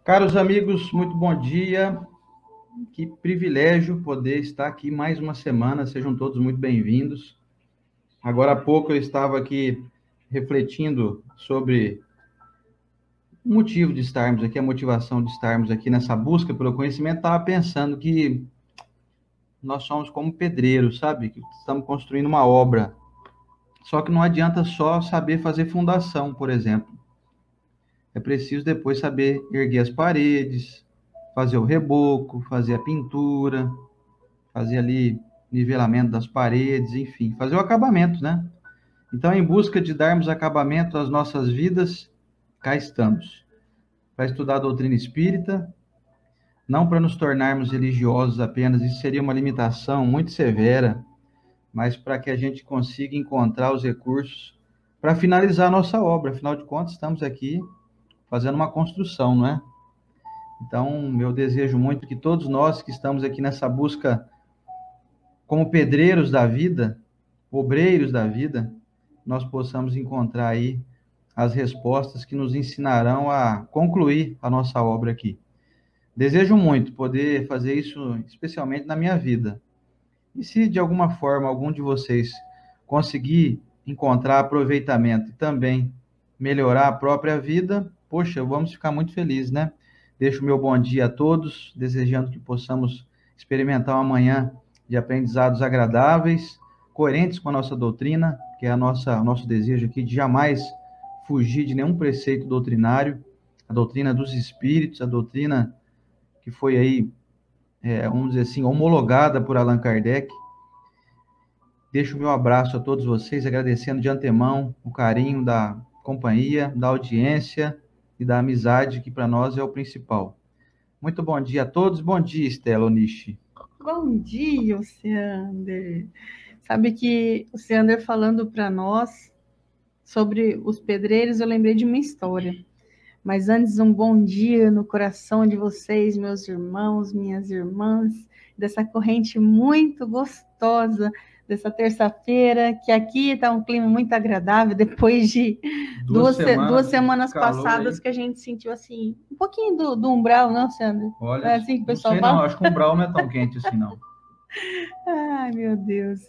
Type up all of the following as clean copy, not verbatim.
Caros amigos, muito bom dia. Que privilégio poder estar aqui mais uma semana. Sejam todos muito bem-vindos. Agora há pouco eu estava aqui refletindo sobre o motivo de estarmos aqui, a motivação de estarmos aqui nessa busca pelo conhecimento. Estava pensando que nós somos como pedreiros, sabe? Que estamos construindo uma obra. Só que não adianta só saber fazer fundação, por exemplo. É preciso depois saber erguer as paredes, fazer o reboco, fazer a pintura, fazer ali nivelamento das paredes, enfim, fazer o acabamento, né? Então, em busca de darmos acabamento às nossas vidas, cá estamos, para estudar a doutrina espírita, não para nos tornarmos religiosos apenas, isso seria uma limitação muito severa, mas para que a gente consiga encontrar os recursos para finalizar a nossa obra. Afinal de contas, estamos aqui fazendo uma construção, não é? Então, eu desejo muito que todos nós que estamos aqui nessa busca como pedreiros da vida, obreiros da vida, nós possamos encontrar aí as respostas que nos ensinarão a concluir a nossa obra aqui. Desejo muito poder fazer isso, especialmente na minha vida. E se de alguma forma algum de vocês conseguir encontrar aproveitamento e também melhorar a própria vida, poxa, vamos ficar muito felizes, né? Deixo o meu bom dia a todos, desejando que possamos experimentar uma manhã de aprendizados agradáveis, coerentes com a nossa doutrina, que é o nosso desejo aqui de jamais fugir de nenhum preceito doutrinário, a doutrina dos espíritos, a doutrina que foi aí, vamos dizer assim, homologada por Allan Kardec. Deixo o meu abraço a todos vocês, agradecendo de antemão o carinho da companhia, da audiência e da amizade, que para nós é o principal. Muito bom dia a todos. Bom dia, Estela Onishi. Bom dia, Oceander. Sabe que o Oceander falando para nós sobre os pedreiros, eu lembrei de uma história. Mas antes, um bom dia no coração de vocês, meus irmãos, minhas irmãs, dessa corrente muito gostosa, dessa terça-feira, que aqui está um clima muito agradável, depois de duas semanas passadas aí. que a gente sentiu assim, um pouquinho do umbral, não, Sandra? Olha, É assim que o não pessoal sei não, fala? acho que o umbral não é tão quente assim não. Ai, meu Deus.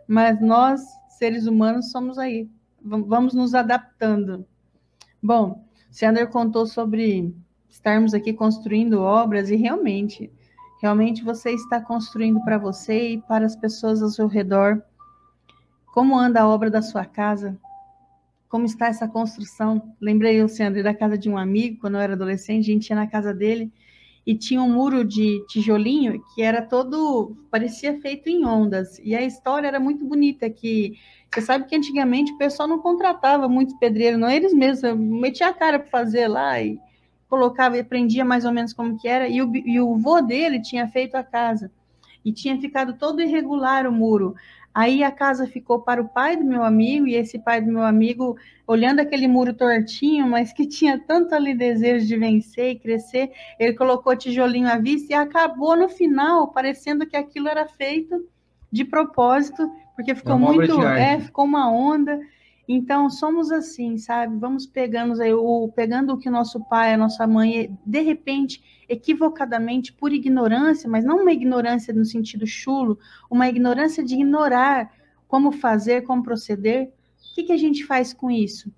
Mas nós, seres humanos, somos aí. Vamos nos adaptando. Bom, Sander contou sobre estarmos aqui construindo obras e realmente você está construindo para você e para as pessoas ao seu redor. Como anda a obra da sua casa? Como está essa construção? Lembrei, Sander, da casa de um amigo, quando eu era adolescente, a gente ia na casa dele e tinha um muro de tijolinho que era todo, parecia feito em ondas. E a história era muito bonita, que você sabe que antigamente o pessoal não contratava muitos pedreiros, não, eles mesmos metiam a cara para fazer lá e colocava e aprendia mais ou menos como que era. E o vô dele tinha feito a casa e tinha ficado todo irregular o muro. Aí a casa ficou para o pai do meu amigo, e esse pai do meu amigo, olhando aquele muro tortinho, mas que tinha tanto ali desejo de vencer e crescer, ele colocou tijolinho à vista e acabou no final, parecendo que aquilo era feito de propósito, porque É ficou uma obra de muito, arte. ficou uma onda. Então, somos assim, sabe? Vamos pegando o que o nosso pai, a nossa mãe, de repente, equivocadamente, por ignorância, mas não uma ignorância no sentido chulo, uma ignorância de ignorar como fazer, como proceder. O que a gente faz com isso?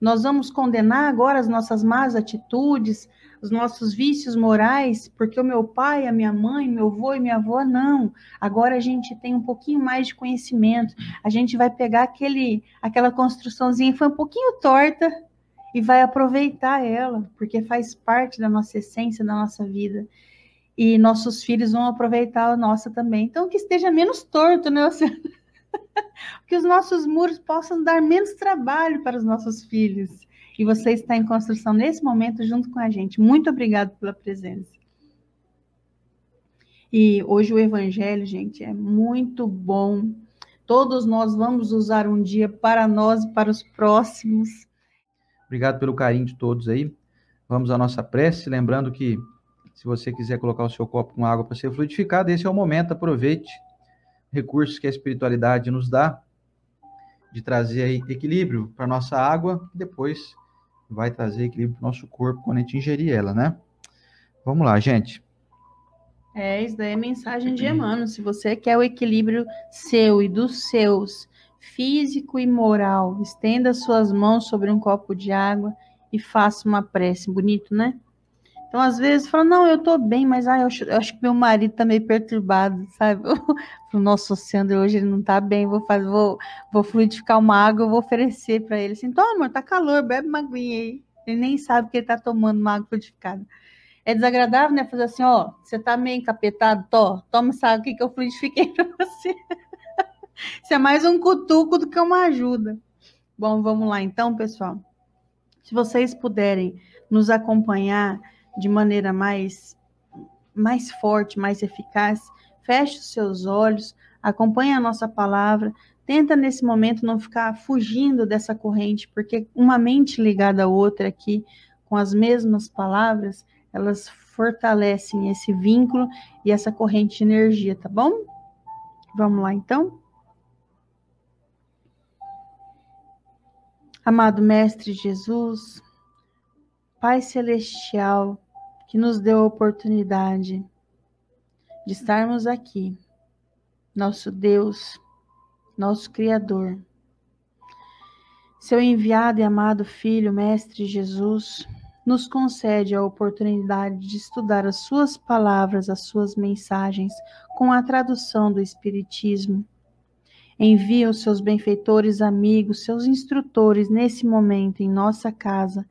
Nós vamos condenar agora as nossas más atitudes, os nossos vícios morais, porque o meu pai, a minha mãe, meu avô e minha avó, não. Agora a gente tem um pouquinho mais de conhecimento, a gente vai pegar aquela construçãozinha que foi um pouquinho torta e vai aproveitar ela, porque faz parte da nossa essência, da nossa vida. E nossos filhos vão aproveitar a nossa também. Então, que esteja menos torto, né? Que os nossos muros possam dar menos trabalho para os nossos filhos. E você está em construção nesse momento junto com a gente. Muito obrigado pela presença. E hoje o evangelho, gente, é muito bom. Todos nós vamos usar um dia para nós e para os próximos. Obrigado pelo carinho de todos aí. Vamos à nossa prece, lembrando que se você quiser colocar o seu copo com água para ser fluidificado, esse é o momento, aproveite recursos que a espiritualidade nos dá, de trazer aí equilíbrio para nossa água, depois vai trazer equilíbrio para o nosso corpo quando a gente ingerir ela, né? Vamos lá, gente. Isso daí é mensagem de Emmanuel. Se você quer o equilíbrio seu e dos seus, físico e moral, estenda suas mãos sobre um copo de água e faça uma prece. Bonito, né? Então, às vezes, fala, não, eu tô bem, mas eu acho que meu marido tá meio perturbado, sabe? Nossa, o Sandro hoje ele não tá bem, vou fluidificar uma água, eu vou oferecer para ele assim, toma, amor, tá calor, bebe uma aguinha aí. Ele nem sabe que ele tá tomando uma água fluidificada. É desagradável, né? Fazer assim, ó, você tá meio encapetado, toma essa água aqui que eu fluidifiquei para você. Isso é mais um cutuco do que uma ajuda. Bom, vamos lá então, pessoal. Se vocês puderem nos acompanhar de maneira mais forte, mais eficaz, feche os seus olhos, acompanhe a nossa palavra, tenta nesse momento não ficar fugindo dessa corrente, porque uma mente ligada à outra aqui, com as mesmas palavras, elas fortalecem esse vínculo e essa corrente de energia, tá bom? Vamos lá então? Amado Mestre Jesus, Pai Celestial, que nos deu a oportunidade de estarmos aqui, nosso Deus, nosso Criador, seu enviado e amado Filho, Mestre Jesus, nos concede a oportunidade de estudar as suas palavras, as suas mensagens, com a tradução do Espiritismo. Envia os seus benfeitores amigos, seus instrutores nesse momento em nossa casa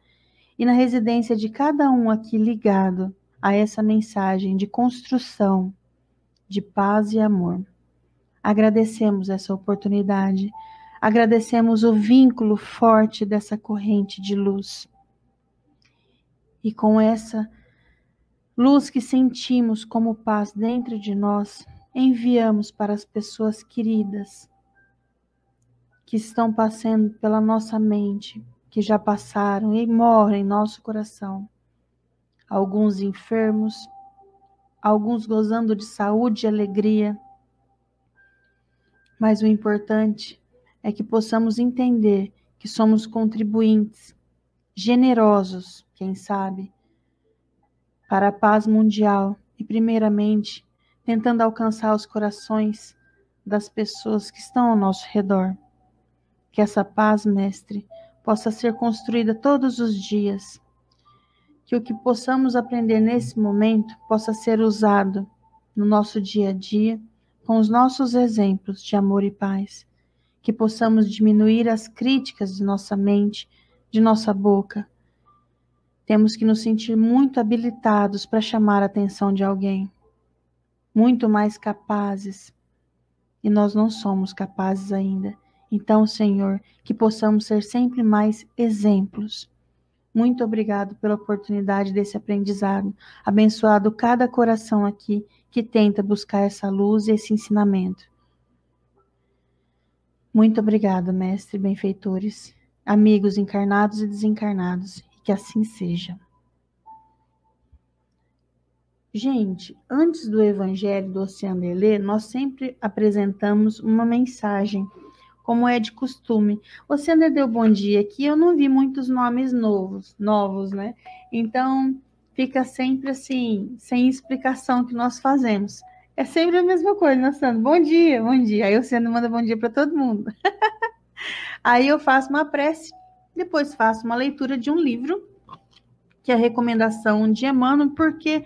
e na residência de cada um aqui ligado a essa mensagem de construção, de paz e amor. Agradecemos essa oportunidade, agradecemos o vínculo forte dessa corrente de luz. E com essa luz que sentimos como paz dentro de nós, enviamos para as pessoas queridas que estão passando pela nossa mente, que já passaram e morrem em nosso coração. Alguns enfermos, alguns gozando de saúde e alegria. Mas o importante é que possamos entender que somos contribuintes, generosos, quem sabe, para a paz mundial e, primeiramente, tentando alcançar os corações das pessoas que estão ao nosso redor. Que essa paz, Mestre, possa ser construída todos os dias. Que o que possamos aprender nesse momento possa ser usado no nosso dia a dia, com os nossos exemplos de amor e paz. Que possamos diminuir as críticas de nossa mente, de nossa boca. Temos que nos sentir muito habilitados para chamar a atenção de alguém, muito mais capazes, e nós não somos capazes ainda. Então, Senhor, que possamos ser sempre mais exemplos. Muito obrigado pela oportunidade desse aprendizado. Abençoado cada coração aqui que tenta buscar essa luz e esse ensinamento. Muito obrigada, mestre, benfeitores, amigos encarnados e desencarnados, e que assim seja. Gente, antes do Evangelho do Oceano Elê, nós sempre apresentamos uma mensagem, como é de costume. O Oceano deu bom dia aqui, eu não vi muitos nomes novos, né? Então, fica sempre assim, sem explicação que nós fazemos. É sempre a mesma coisa, né, Sandro? Bom dia, bom dia. Aí o Oceano manda bom dia para todo mundo. Aí eu faço uma prece, depois faço uma leitura de um livro, que é a recomendação de Emmanuel, porque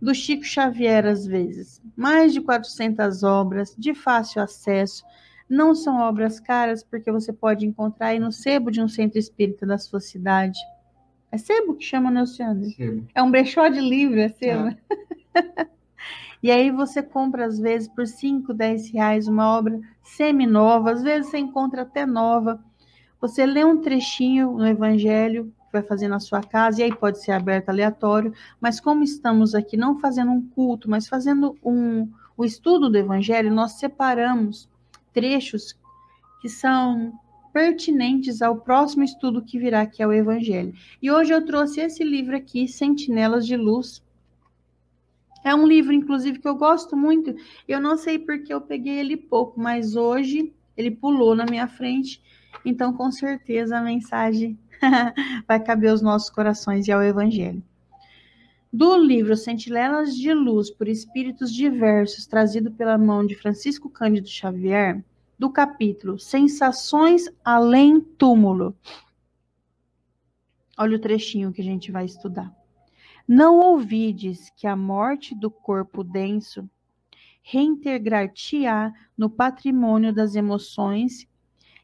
do Chico Xavier, às vezes. Mais de 400 obras, de fácil acesso, não são obras caras, porque você pode encontrar aí no sebo de um centro espírita da sua cidade. É sebo que chama, né, Luciano? Sebo. É um brechó de livro, é sebo. E aí você compra, às vezes, por 5, 10 reais, uma obra semi-nova, às vezes você encontra até nova. Você lê um trechinho no Evangelho, vai fazer na sua casa, e aí pode ser aberto aleatório, mas como estamos aqui não fazendo um culto, mas fazendo o estudo do Evangelho, nós separamos trechos que são pertinentes ao próximo estudo que virá, que é o Evangelho. E hoje eu trouxe esse livro aqui, Sentinelas de Luz. É um livro, inclusive, que eu gosto muito. Eu não sei porque eu peguei ele pouco, mas hoje ele pulou na minha frente. Então, com certeza, a mensagem vai caber aos nossos corações e ao Evangelho. Do livro Sentinelas de Luz por Espíritos Diversos, trazido pela mão de Francisco Cândido Xavier, do capítulo Sensações Além Túmulo. Olha o trechinho que a gente vai estudar. Não ouvides que a morte do corpo denso reintegrar-te-á no patrimônio das emoções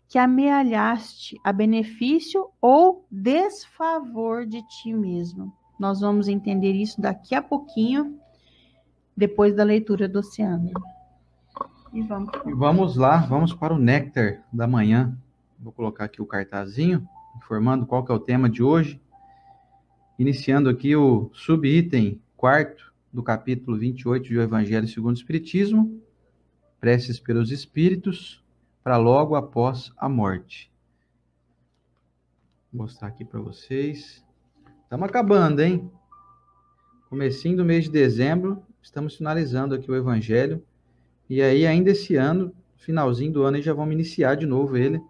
que amealhaste a benefício ou desfavor de ti mesmo. Nós vamos entender isso daqui a pouquinho, depois da leitura do Oceano. E vamos lá, vamos para o néctar da manhã. Vou colocar aqui o cartazinho, informando qual que é o tema de hoje. Iniciando aqui o subitem 4º do capítulo 28 do Evangelho segundo o Espiritismo, preces pelos espíritos, para logo após a morte. Vou mostrar aqui para vocês. Estamos acabando, hein? Comecinho do mês de dezembro, estamos finalizando aqui o Evangelho. E aí, ainda esse ano, finalzinho do ano, já vamos iniciar de novo ele,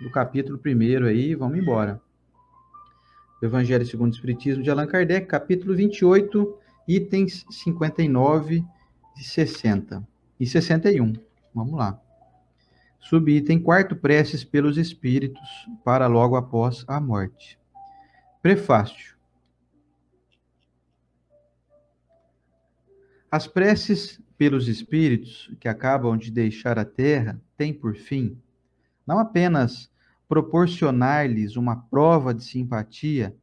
do capítulo 1º aí, vamos embora. Evangelho segundo o Espiritismo de Allan Kardec, capítulo 28, itens 59 e 60 e 61. Vamos lá. Subitem 4º, preces pelos espíritos, para logo após a morte. Prefácio. As preces pelos espíritos que acabam de deixar a Terra têm por fim não apenas proporcionar-lhes uma prova de simpatia,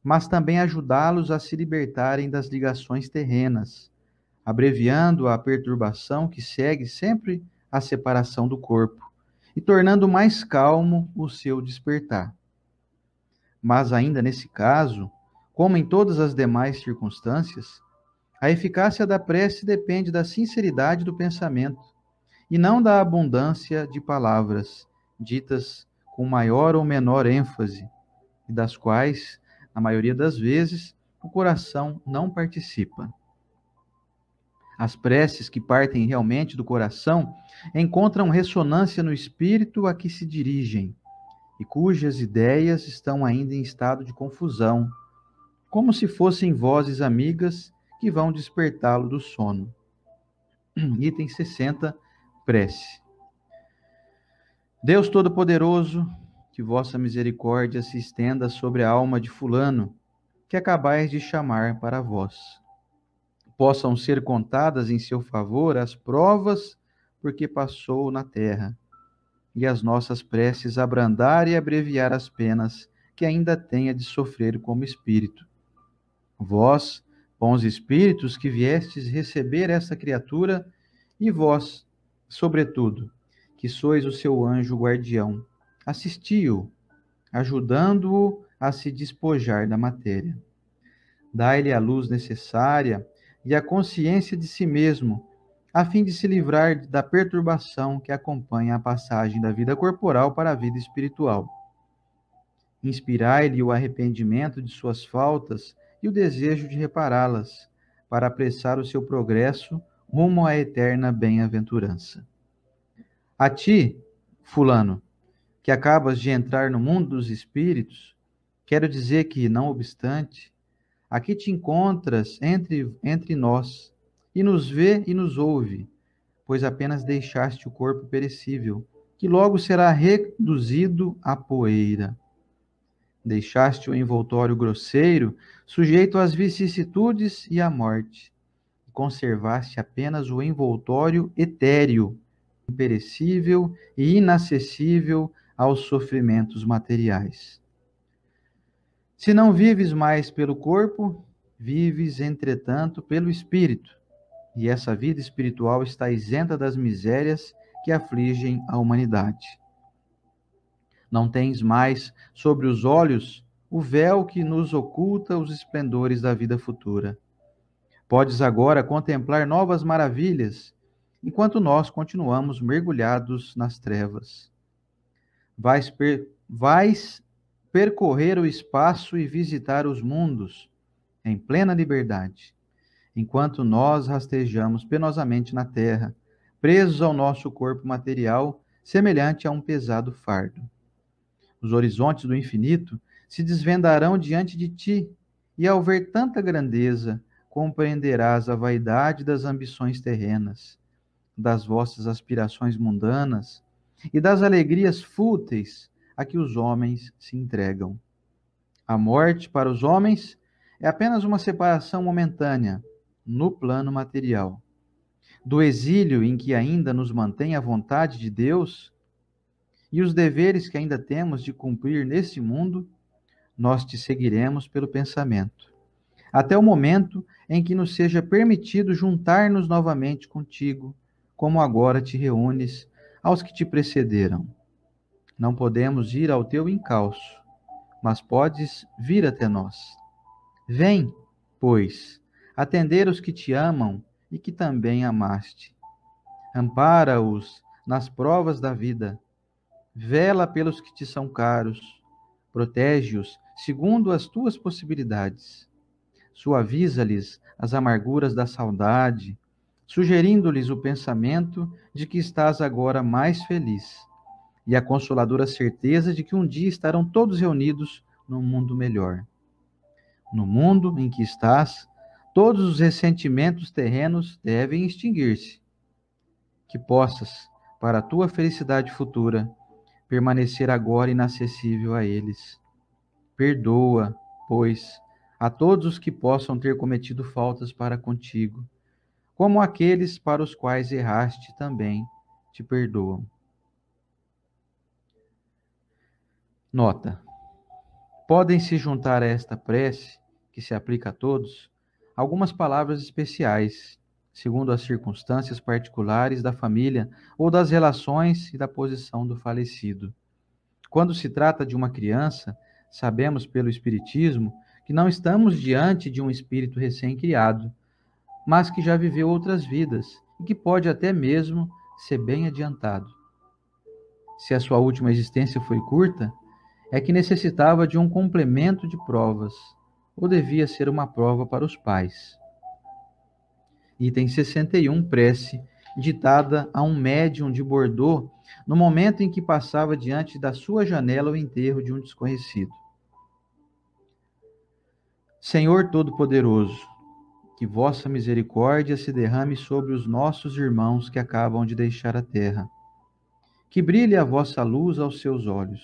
mas também ajudá-los a se libertarem das ligações terrenas, abreviando a perturbação que segue sempre a separação do corpo e tornando mais calmo o seu despertar. Mas ainda nesse caso, como em todas as demais circunstâncias, a eficácia da prece depende da sinceridade do pensamento e não da abundância de palavras ditas com maior ou menor ênfase e das quais, na maioria das vezes, o coração não participa. As preces que partem realmente do coração encontram ressonância no espírito a que se dirigem e cujas ideias estão ainda em estado de confusão, como se fossem vozes amigas que vão despertá-lo do sono. Item 60, prece. Deus Todo-Poderoso, que vossa misericórdia se estenda sobre a alma de fulano, que acabais de chamar para vós. Possam ser contadas em seu favor as provas por que passou na terra, e as nossas preces abrandar e abreviar as penas que ainda tenha de sofrer como espírito. Vós, bons espíritos que viestes receber esta criatura, e vós, sobretudo, que sois o seu anjo guardião, assisti-o, ajudando-o a se despojar da matéria. Dai-lhe a luz necessária e a consciência de si mesmo, a fim de se livrar da perturbação que acompanha a passagem da vida corporal para a vida espiritual. Inspirai-lhe o arrependimento de suas faltas e o desejo de repará-las, para apressar o seu progresso rumo à eterna bem-aventurança. A ti, fulano, que acabas de entrar no mundo dos espíritos, quero dizer que, não obstante, aqui te encontras entre nós, e nos vê e nos ouve, pois apenas deixaste o corpo perecível, que logo será reduzido à poeira. Deixaste o envoltório grosseiro, sujeito às vicissitudes e à morte. Conservaste apenas o envoltório etéreo, imperecível e inacessível aos sofrimentos materiais. Se não vives mais pelo corpo, vives, entretanto, pelo espírito, e essa vida espiritual está isenta das misérias que afligem a humanidade. Não tens mais sobre os olhos o véu que nos oculta os esplendores da vida futura. Podes agora contemplar novas maravilhas, enquanto nós continuamos mergulhados nas trevas. Vais percorrer o espaço e visitar os mundos em plena liberdade, enquanto nós rastejamos penosamente na terra, presos ao nosso corpo material, semelhante a um pesado fardo. Os horizontes do infinito se desvendarão diante de ti, e ao ver tanta grandeza, compreenderás a vaidade das ambições terrenas, das vossas aspirações mundanas e das alegrias fúteis a que os homens se entregam. A morte, para os homens, é apenas uma separação momentânea, no plano material. Do exílio em que ainda nos mantém a vontade de Deus e os deveres que ainda temos de cumprir neste mundo, nós te seguiremos pelo pensamento, até o momento em que nos seja permitido juntar-nos novamente contigo, como agora te reúnes aos que te precederam. Não podemos ir ao teu encalço, mas podes vir até nós. Vem, pois, atender os que te amam e que também amaste. Ampara-os nas provas da vida. Vela pelos que te são caros. Protege-os segundo as tuas possibilidades. Suaviza-lhes as amarguras da saudade, sugerindo-lhes o pensamento de que estás agora mais feliz e a consoladora certeza de que um dia estarão todos reunidos num mundo melhor. No mundo em que estás, todos os ressentimentos terrenos devem extinguir-se. Que possas, para a tua felicidade futura, permanecer agora inacessível a eles. Perdoa, pois, a todos os que possam ter cometido faltas para contigo, como aqueles para os quais erraste também te perdoam. Nota: podem se juntar a esta prece, que se aplica a todos, algumas palavras especiais, segundo as circunstâncias particulares da família ou das relações e da posição do falecido. Quando se trata de uma criança, sabemos pelo Espiritismo que não estamos diante de um espírito recém-criado, mas que já viveu outras vidas e que pode até mesmo ser bem adiantado. Se a sua última existência foi curta, é que necessitava de um complemento de provas, ou devia ser uma prova para os pais. Item 61, prece, ditada a um médium de Bordeaux, no momento em que passava diante da sua janela o enterro de um desconhecido. Senhor Todo-Poderoso, que vossa misericórdia se derrame sobre os nossos irmãos que acabam de deixar a terra. Que brilhe a vossa luz aos seus olhos.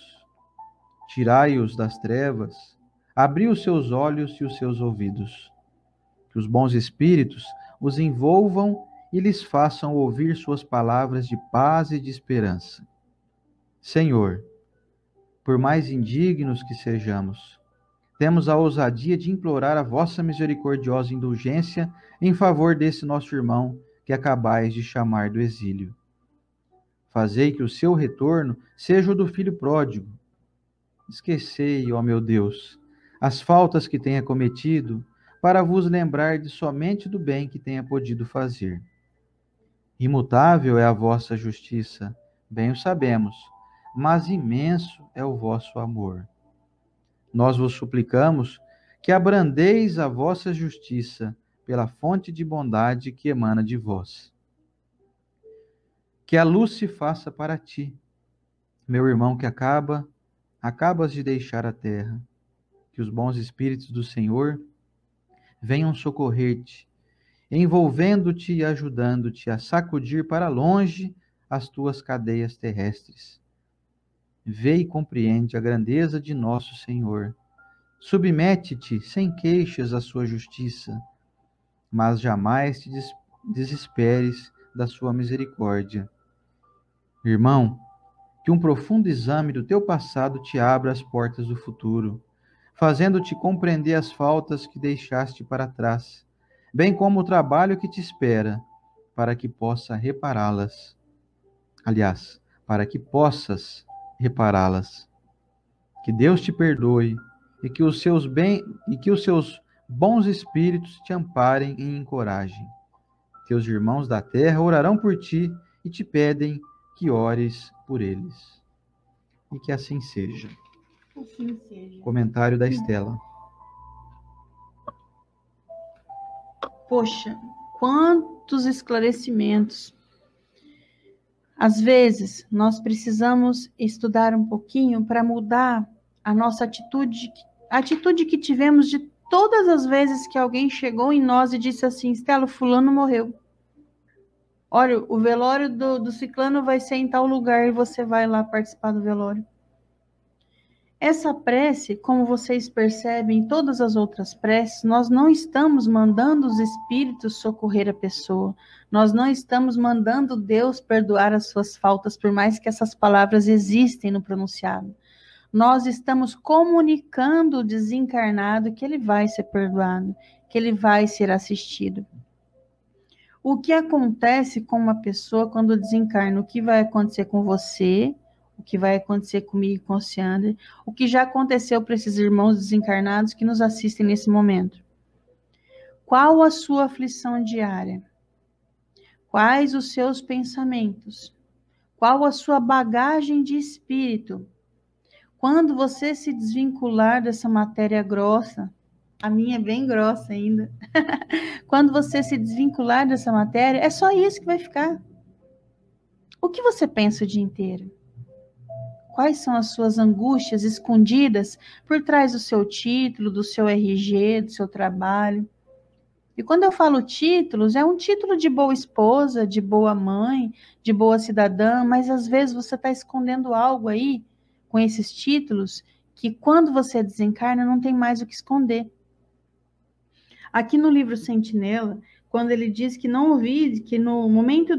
Tirai-os das trevas, abri os seus olhos e os seus ouvidos. Que os bons espíritos os envolvam e lhes façam ouvir suas palavras de paz e de esperança. Senhor, por mais indignos que sejamos, temos a ousadia de implorar a vossa misericordiosa indulgência em favor desse nosso irmão que acabais de chamar do exílio. Fazei que o seu retorno seja o do filho pródigo. Esquecei, ó meu Deus, as faltas que tenha cometido, para vos lembrar de somente do bem que tenha podido fazer. Imutável é a vossa justiça, bem o sabemos, mas imenso é o vosso amor. Nós vos suplicamos que abrandeis a vossa justiça pela fonte de bondade que emana de vós. Que a luz se faça para ti, meu irmão que acabas de deixar a terra. Que os bons espíritos do Senhor venham socorrer-te, envolvendo-te e ajudando-te a sacudir para longe as tuas cadeias terrestres. Vê e compreende a grandeza de nosso Senhor. Submete-te sem queixas à sua justiça, mas jamais te desesperes da sua misericórdia. Irmão, que um profundo exame do teu passado te abra as portas do futuro, fazendo-te compreender as faltas que deixaste para trás, bem como o trabalho que te espera, para que possa repará-las. Aliás, para que possas repará-las. Que Deus te perdoe e que os seus bons espíritos te amparem e encorajem. Teus irmãos da terra orarão por ti e te pedem que ores por eles. E que assim seja. Assim seja. Comentário da Estela. Poxa, quantos esclarecimentos. Às vezes, nós precisamos estudar um pouquinho para mudar a nossa atitude, a atitude que tivemos de todas as vezes que alguém chegou em nós e disse assim, Estela, fulano morreu. Olha, o velório do ciclano vai ser em tal lugar e você vai lá participar do velório. Essa prece, como vocês percebem em todas as outras preces, nós não estamos mandando os espíritos socorrer a pessoa. Nós não estamos mandando Deus perdoar as suas faltas, por mais que essas palavras existem no pronunciado. Nós estamos comunicando o desencarnado que ele vai ser perdoado, que ele vai ser assistido. O que acontece com uma pessoa quando desencarna? O que vai acontecer com você? O que vai acontecer comigo e com o Ciander? O que já aconteceu para esses irmãos desencarnados que nos assistem nesse momento? Qual a sua aflição diária? Quais os seus pensamentos? Qual a sua bagagem de espírito? Quando você se desvincular dessa matéria grossa, a minha é bem grossa ainda, quando você se desvincular dessa matéria, é só isso que vai ficar. O que você pensa o dia inteiro? Quais são as suas angústias escondidas por trás do seu título, do seu RG, do seu trabalho? E quando eu falo títulos, é um título de boa esposa, de boa mãe, de boa cidadã, mas às vezes você está escondendo algo aí com esses títulos que quando você desencarna não tem mais o que esconder. Aqui no livro Sentinela, quando ele diz que não ouvir, que no momento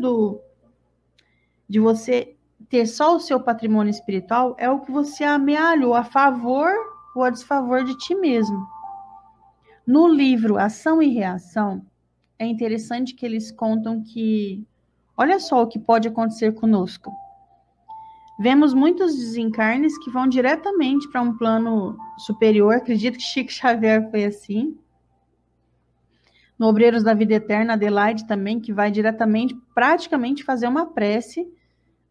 de você ter só o seu patrimônio espiritual, é o que você amealhou a favor ou a desfavor de ti mesmo. No livro Ação e Reação, é interessante que eles contam que, olha só o que pode acontecer conosco. Vemos muitos desencarnes que vão diretamente para um plano superior, acredito que Chico Xavier foi assim. No Obreiros da Vida Eterna, Adelaide também, que vai diretamente, praticamente fazer uma prece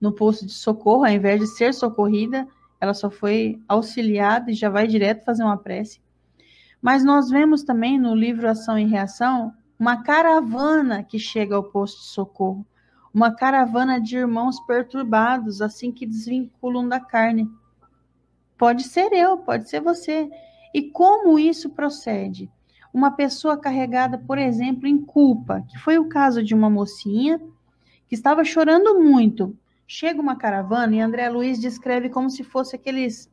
no posto de socorro, ao invés de ser socorrida, ela só foi auxiliada e já vai direto fazer uma prece. Mas nós vemos também no livro Ação e Reação, uma caravana que chega ao posto de socorro, uma caravana de irmãos perturbados, assim que desvinculam da carne. Pode ser eu, pode ser você. E como isso procede? Uma pessoa carregada, por exemplo, em culpa, que foi o caso de uma mocinha que estava chorando muito. Chega uma caravana e André Luiz descreve como se fosse aqueles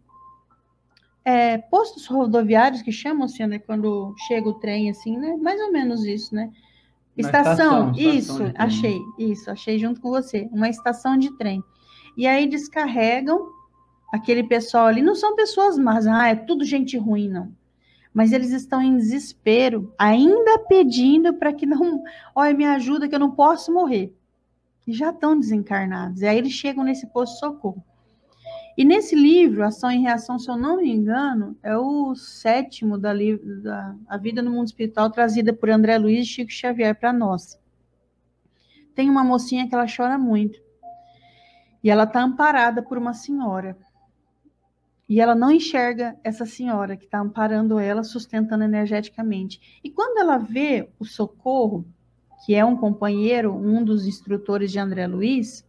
postos rodoviários que chamam assim, né? Quando chega o trem, assim, né? Mais ou menos isso, né? Estação, isso, achei junto com você. Uma estação de trem. E aí descarregam aquele pessoal ali. Não são pessoas más, é tudo gente ruim, não. Mas eles estão em desespero, ainda pedindo para que não... Olha, me ajuda que eu não posso morrer. E já estão desencarnados. E aí eles chegam nesse posto de socorro. E nesse livro, Ação e Reação, se eu não me engano, é o 7º da A Vida no Mundo Espiritual, trazida por André Luiz e Chico Xavier para nós. Tem uma mocinha que ela chora muito. E ela está amparada por uma senhora. E ela não enxerga essa senhora que está amparando ela, sustentando energeticamente. E quando ela vê o Socorro, que é um companheiro, um dos instrutores de André Luiz,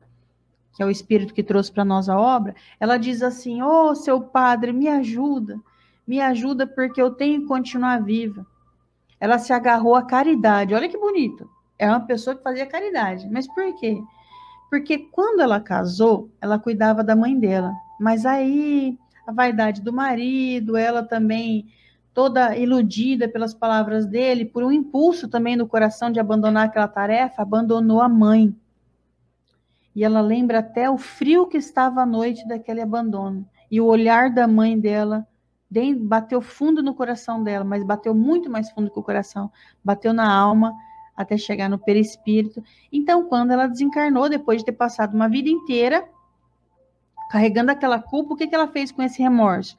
que é o espírito que trouxe para nós a obra, ela diz assim, seu padre, me ajuda porque eu tenho que continuar viva. Ela se agarrou à caridade, olha que bonito, é uma pessoa que fazia caridade, mas por quê? Porque quando ela casou, ela cuidava da mãe dela, mas aí a vaidade do marido, ela também toda iludida pelas palavras dele, por um impulso também no coração de abandonar aquela tarefa, abandonou a mãe. E ela lembra até o frio que estava à noite daquele abandono. E o olhar da mãe dela bateu fundo no coração dela, mas bateu muito mais fundo que o coração. Bateu na alma até chegar no perispírito. Então, quando ela desencarnou, depois de ter passado uma vida inteira carregando aquela culpa, o que ela fez com esse remorso?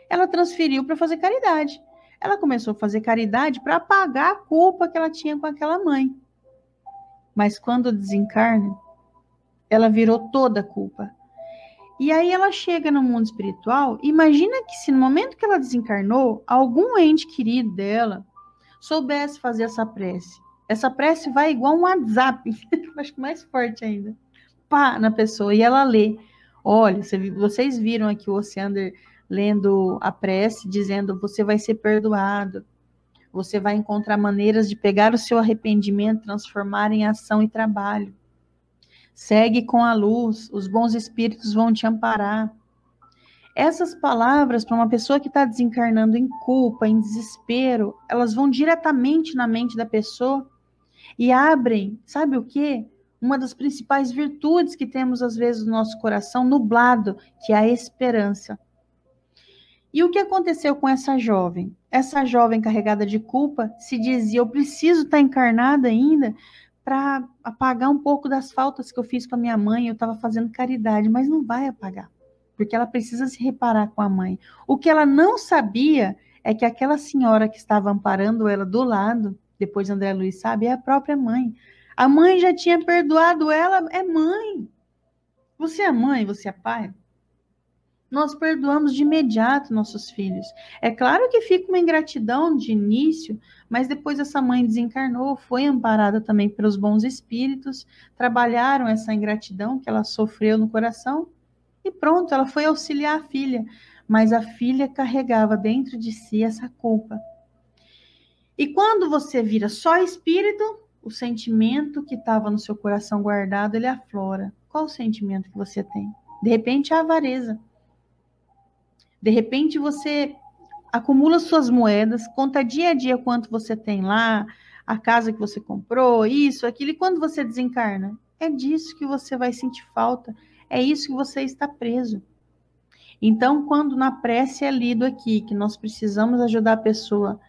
Ela transferiu para fazer caridade. Ela começou a fazer caridade para apagar a culpa que ela tinha com aquela mãe. Mas quando desencarna, ela virou toda a culpa. E aí ela chega no mundo espiritual, imagina que se no momento que ela desencarnou, algum ente querido dela soubesse fazer essa prece vai igual um WhatsApp, acho que mais forte ainda, pá, na pessoa, e ela lê. Olha, vocês viram aqui o Ociander lendo a prece, dizendo, você vai ser perdoado. você vai encontrar maneiras de pegar o seu arrependimento, transformar em ação e trabalho. Segue com a luz, os bons espíritos vão te amparar. Essas palavras, para uma pessoa que está desencarnando em culpa, em desespero, elas vão diretamente na mente da pessoa e abrem, sabe o quê? Uma das principais virtudes que temos, às vezes, no nosso coração nublado, que é a esperança. E o que aconteceu com essa jovem? Essa jovem carregada de culpa se dizia: eu preciso estar encarnada ainda para apagar um pouco das faltas que eu fiz com a minha mãe. Eu estava fazendo caridade, mas não vai apagar, porque ela precisa se reparar com a mãe. O que ela não sabia é que aquela senhora que estava amparando ela do lado, depois André Luiz sabe, é a própria mãe. A mãe já tinha perdoado ela, é mãe. Você é mãe, você é pai? Nós perdoamos de imediato nossos filhos. É claro que fica uma ingratidão de início, mas depois essa mãe desencarnou, foi amparada também pelos bons espíritos, trabalharam essa ingratidão que ela sofreu no coração e pronto, ela foi auxiliar a filha. Mas a filha carregava dentro de si essa culpa. E quando você vira só espírito, o sentimento que estava no seu coração guardado, ele aflora. Qual o sentimento que você tem? De repente, a avareza. De repente você acumula suas moedas, conta dia a dia quanto você tem lá, a casa que você comprou, isso, aquilo, e quando você desencarna, é disso que você vai sentir falta, é isso que você está preso. Então, quando na prece é lido aqui, que nós precisamos ajudar a pessoa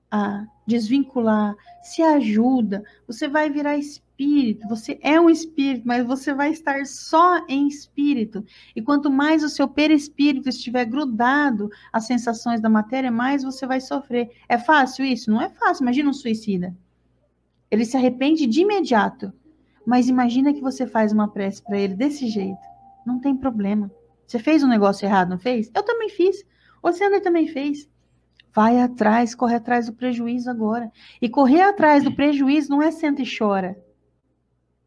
a desvincular, se ajuda, você vai virar espírito, você é um espírito, mas você vai estar só em espírito. E quanto mais o seu perispírito estiver grudado às sensações da matéria, mais você vai sofrer. É fácil isso? Não é fácil. Imagina um suicida. Ele se arrepende de imediato. Mas imagina que você faz uma prece para ele desse jeito. Não tem problema. Você fez um negócio errado, não fez? Eu também fiz. O Sandro também fez. Vai atrás, corre atrás do prejuízo agora. E correr atrás do prejuízo não é senta e chora.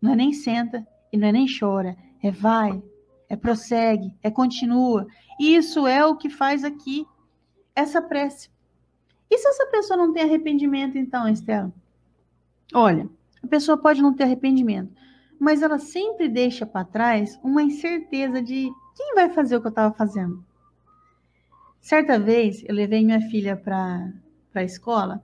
Não é nem senta e não é nem chora. É vai, é prossegue, é continua. Isso é o que faz aqui essa prece. E se essa pessoa não tem arrependimento, então, Estela? Olha, a pessoa pode não ter arrependimento, mas ela sempre deixa para trás uma incerteza de quem vai fazer o que eu estava fazendo. Certa vez, eu levei minha filha para a escola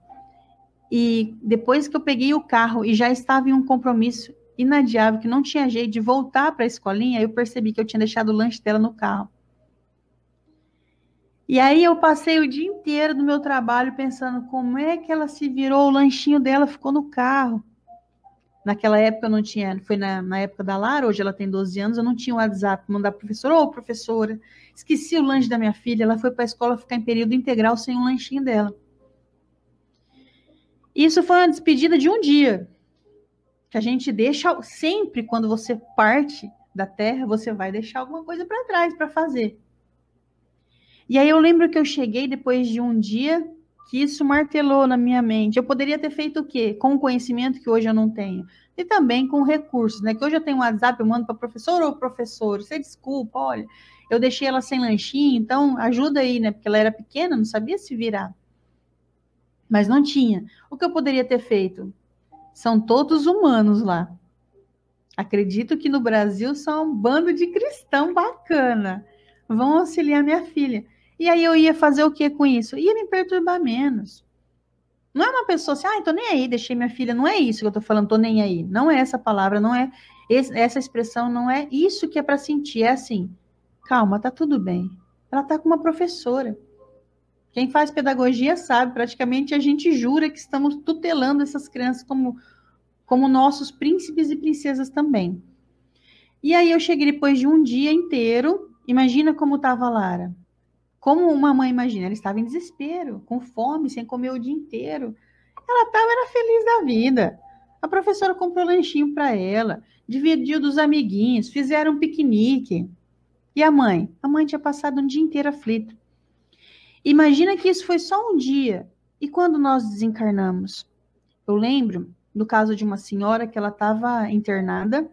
e depois que eu peguei o carro e já estava em um compromisso inadiável, que não tinha jeito de voltar para a escolinha, eu percebi que eu tinha deixado o lanche dela no carro. E aí eu passei o dia inteiro do meu trabalho pensando como é que ela se virou, o lanchinho dela ficou no carro. Naquela época eu não tinha, foi na época da Lara, hoje ela tem 12 anos, eu não tinha o WhatsApp para mandar professora, ô professora, esqueci o lanche da minha filha, ela foi para a escola ficar em período integral sem o lanchinho dela. Isso foi uma despedida de um dia, que a gente deixa, sempre quando você parte da Terra, você vai deixar alguma coisa para trás para fazer. E aí eu lembro que eu cheguei depois de um dia que isso martelou na minha mente. Eu poderia ter feito o quê? Com o conhecimento que hoje eu não tenho. E também com recursos, né? Que hoje eu tenho um WhatsApp, eu mando para professor ou professor, você desculpa, olha, eu deixei ela sem lanchinho, então ajuda aí, né? Porque ela era pequena, não sabia se virar. Mas não tinha. O que eu poderia ter feito? São todos humanos lá. Acredito que no Brasil são um bando de cristão bacana. Vão auxiliar minha filha. E aí eu ia fazer o que com isso? Ia me perturbar menos. Não é uma pessoa assim, tô nem aí, deixei minha filha. Não é isso que eu tô falando, tô nem aí. Não é essa palavra, não é essa expressão, não é isso que é para sentir. É assim, calma, tá tudo bem. Ela tá com uma professora. Quem faz pedagogia sabe, praticamente a gente jura que estamos tutelando essas crianças como nossos príncipes e princesas também. E aí eu cheguei depois de um dia inteiro, imagina como estava a Lara. Como uma mãe imagina, ela estava em desespero, com fome, sem comer o dia inteiro. Ela era feliz da vida. A professora comprou lanchinho para ela, dividiu dos amiguinhos, fizeram um piquenique. E a mãe? A mãe tinha passado um dia inteiro aflita. Imagina que isso foi só um dia. E quando nós desencarnamos? Eu lembro do caso de uma senhora que ela estava internada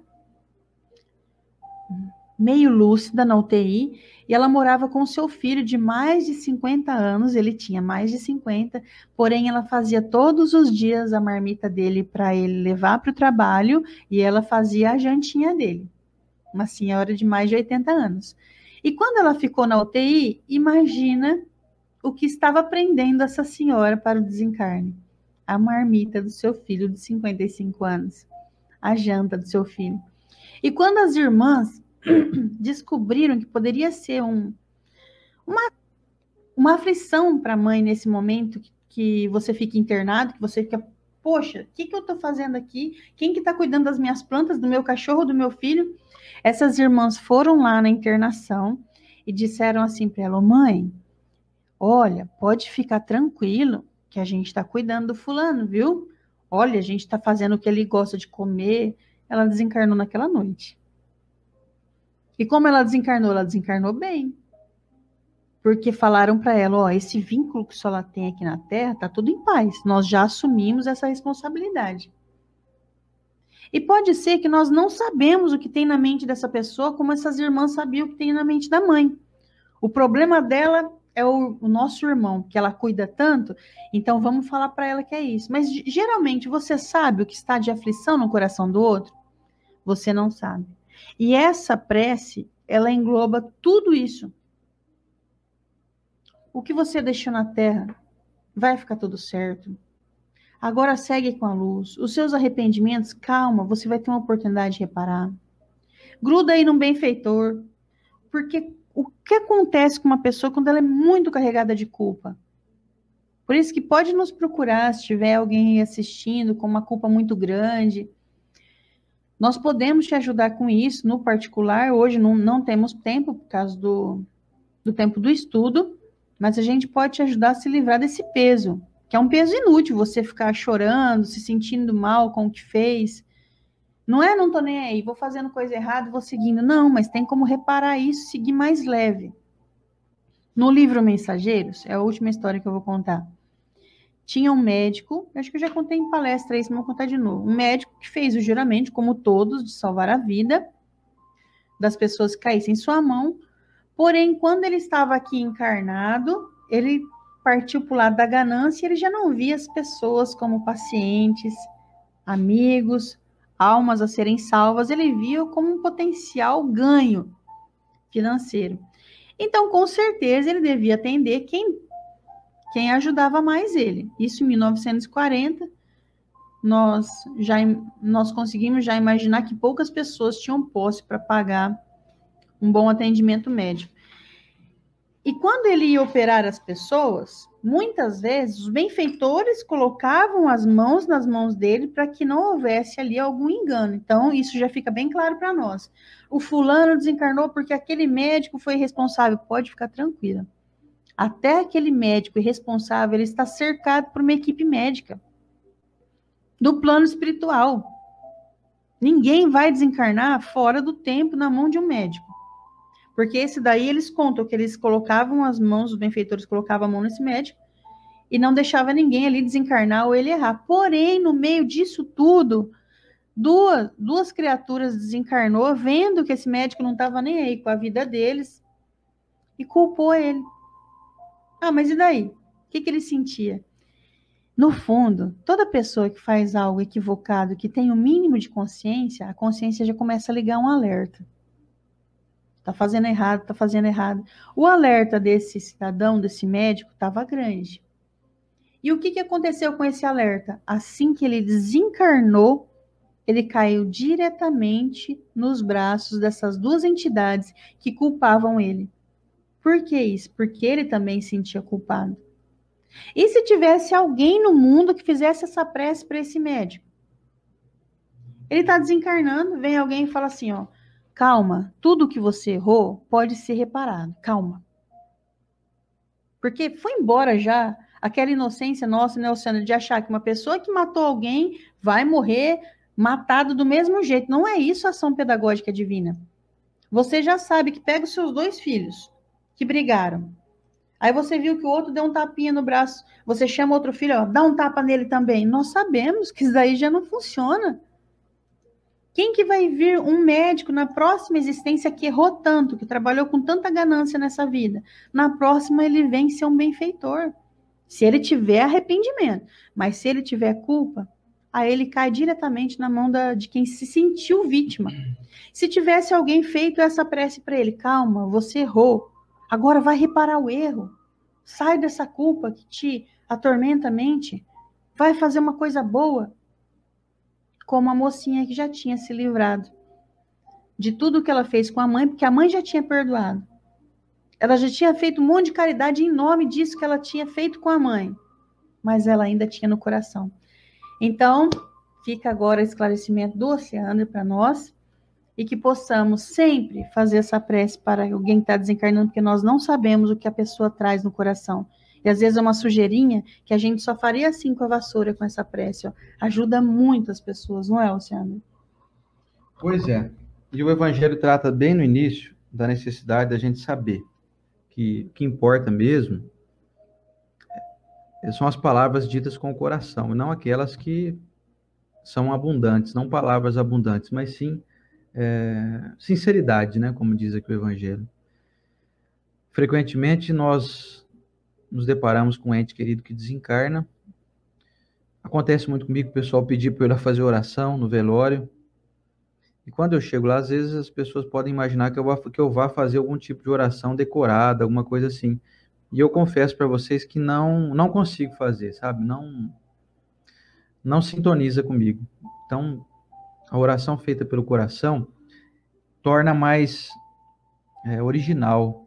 meio lúcida na UTI, e ela morava com seu filho de mais de 50 anos, ele tinha mais de 50, porém ela fazia todos os dias a marmita dele para ele levar para o trabalho, e ela fazia a jantinha dele, uma senhora de mais de 80 anos. E quando ela ficou na UTI, imagina o que estava prendendo essa senhora para o desencarne. A marmita do seu filho de 55 anos, a janta do seu filho. E quando as irmãs descobriram que poderia ser uma aflição para a mãe nesse momento, que você fica internado, que você fica, poxa, o que eu estou fazendo aqui? Quem que está cuidando das minhas plantas, do meu cachorro, do meu filho? Essas irmãs foram lá na internação e disseram assim para ela, mãe, olha, pode ficar tranquilo que a gente está cuidando do fulano, viu? Olha, a gente está fazendo o que ele gosta de comer. Ela desencarnou naquela noite. E como ela desencarnou bem. Porque falaram para ela, ó, esse vínculo que só ela tem aqui na Terra, tá tudo em paz. Nós já assumimos essa responsabilidade. E pode ser que nós não sabemos o que tem na mente dessa pessoa, como essas irmãs sabiam o que tem na mente da mãe. O problema dela é o nosso irmão, que ela cuida tanto, então vamos falar para ela que é isso. Mas geralmente você sabe o que está de aflição no coração do outro? Você não sabe. E essa prece, ela engloba tudo isso. O que você deixou na terra vai ficar tudo certo. Agora segue com a luz. Os seus arrependimentos, calma, você vai ter uma oportunidade de reparar. Gruda aí num benfeitor. Porque o que acontece com uma pessoa quando ela é muito carregada de culpa? Por isso que pode nos procurar se tiver alguém assistindo com uma culpa muito grande. Nós podemos te ajudar com isso, no particular. Hoje não temos tempo por causa do tempo do estudo, mas a gente pode te ajudar a se livrar desse peso, que é um peso inútil, você ficar chorando, se sentindo mal com o que fez. Não tô nem aí, vou fazendo coisa errada, vou seguindo. Não, mas tem como reparar isso, seguir mais leve. No livro Mensageiros, é a última história que eu vou contar. Tinha um médico, acho que eu já contei em palestra isso, mas vou contar de novo. Um médico que fez o juramento, como todos, de salvar a vida das pessoas que caíssem em sua mão. Porém, quando ele estava aqui encarnado, ele partiu para o lado da ganância e ele já não via as pessoas como pacientes, amigos, almas a serem salvas, ele via como um potencial ganho financeiro. Então, com certeza, ele devia atender quem ajudava mais ele. Isso em 1940, nós conseguimos já imaginar que poucas pessoas tinham posse para pagar um bom atendimento médico. E quando ele ia operar as pessoas, muitas vezes os benfeitores colocavam as mãos nas mãos dele para que não houvesse ali algum engano. Então, isso já fica bem claro para nós. O fulano desencarnou porque aquele médico foi responsável. Pode ficar tranquila. Até aquele médico irresponsável, ele está cercado por uma equipe médica do plano espiritual. Ninguém vai desencarnar fora do tempo na mão de um médico. Porque esse daí eles contam que eles colocavam as mãos, os benfeitores colocavam a mão nesse médico e não deixava ninguém ali desencarnar ou ele errar. Porém, no meio disso tudo, duas criaturas desencarnou, vendo que esse médico não estava nem aí com a vida deles e culpou ele. Ah, mas e daí? O que ele sentia? No fundo, toda pessoa que faz algo equivocado, que tem o mínimo de consciência, a consciência já começa a ligar um alerta. Tá fazendo errado, tá fazendo errado. O alerta desse cidadão, desse médico, estava grande. E o que aconteceu com esse alerta? Assim que ele desencarnou, ele caiu diretamente nos braços dessas duas entidades que culpavam ele. Por que isso? Porque ele também se sentia culpado. E se tivesse alguém no mundo que fizesse essa prece para esse médico? Ele está desencarnando, vem alguém e fala assim, ó, calma, tudo que você errou pode ser reparado, calma. Porque foi embora já aquela inocência nossa, né, Luciana, de achar que uma pessoa que matou alguém vai morrer matado do mesmo jeito. Não é isso a ação pedagógica divina. Você já sabe que pega os seus dois filhos que brigaram. Aí você viu que o outro deu um tapinha no braço. Você chama outro filho, ó, dá um tapa nele também. Nós sabemos que isso daí já não funciona. Quem que vai vir um médico na próxima existência que errou tanto, que trabalhou com tanta ganância nessa vida? Na próxima ele vem ser um benfeitor. Se ele tiver arrependimento, mas se ele tiver culpa, aí ele cai diretamente na mão de quem se sentiu vítima. Se tivesse alguém feito essa prece para ele, calma, você errou, agora vai reparar o erro, sai dessa culpa que te atormenta a mente, vai fazer uma coisa boa, como a mocinha que já tinha se livrado de tudo que ela fez com a mãe, porque a mãe já tinha perdoado. Ela já tinha feito um monte de caridade em nome disso que ela tinha feito com a mãe, mas ela ainda tinha no coração. Então, fica agora o esclarecimento do Oceano para nós, e que possamos sempre fazer essa prece para alguém que está desencarnando, porque nós não sabemos o que a pessoa traz no coração. E às vezes é uma sujeirinha que a gente só faria assim com a vassoura, com essa prece. Ó. Ajuda muito as pessoas, não é, Luciano? Pois é. E o Evangelho trata bem no início da necessidade da gente saber que o que importa mesmo são as palavras ditas com o coração, e não aquelas que são abundantes, não palavras abundantes, mas sim sinceridade, né? Como diz aqui o Evangelho. Frequentemente nós nos deparamos com um ente querido que desencarna. Acontece muito comigo o pessoal pedir para eu ir lá fazer oração no velório. E quando eu chego lá, às vezes as pessoas podem imaginar que eu vá fazer algum tipo de oração decorada, alguma coisa assim. E eu confesso para vocês que não consigo fazer, sabe? Não sintoniza comigo. Então, a oração feita pelo coração torna mais original.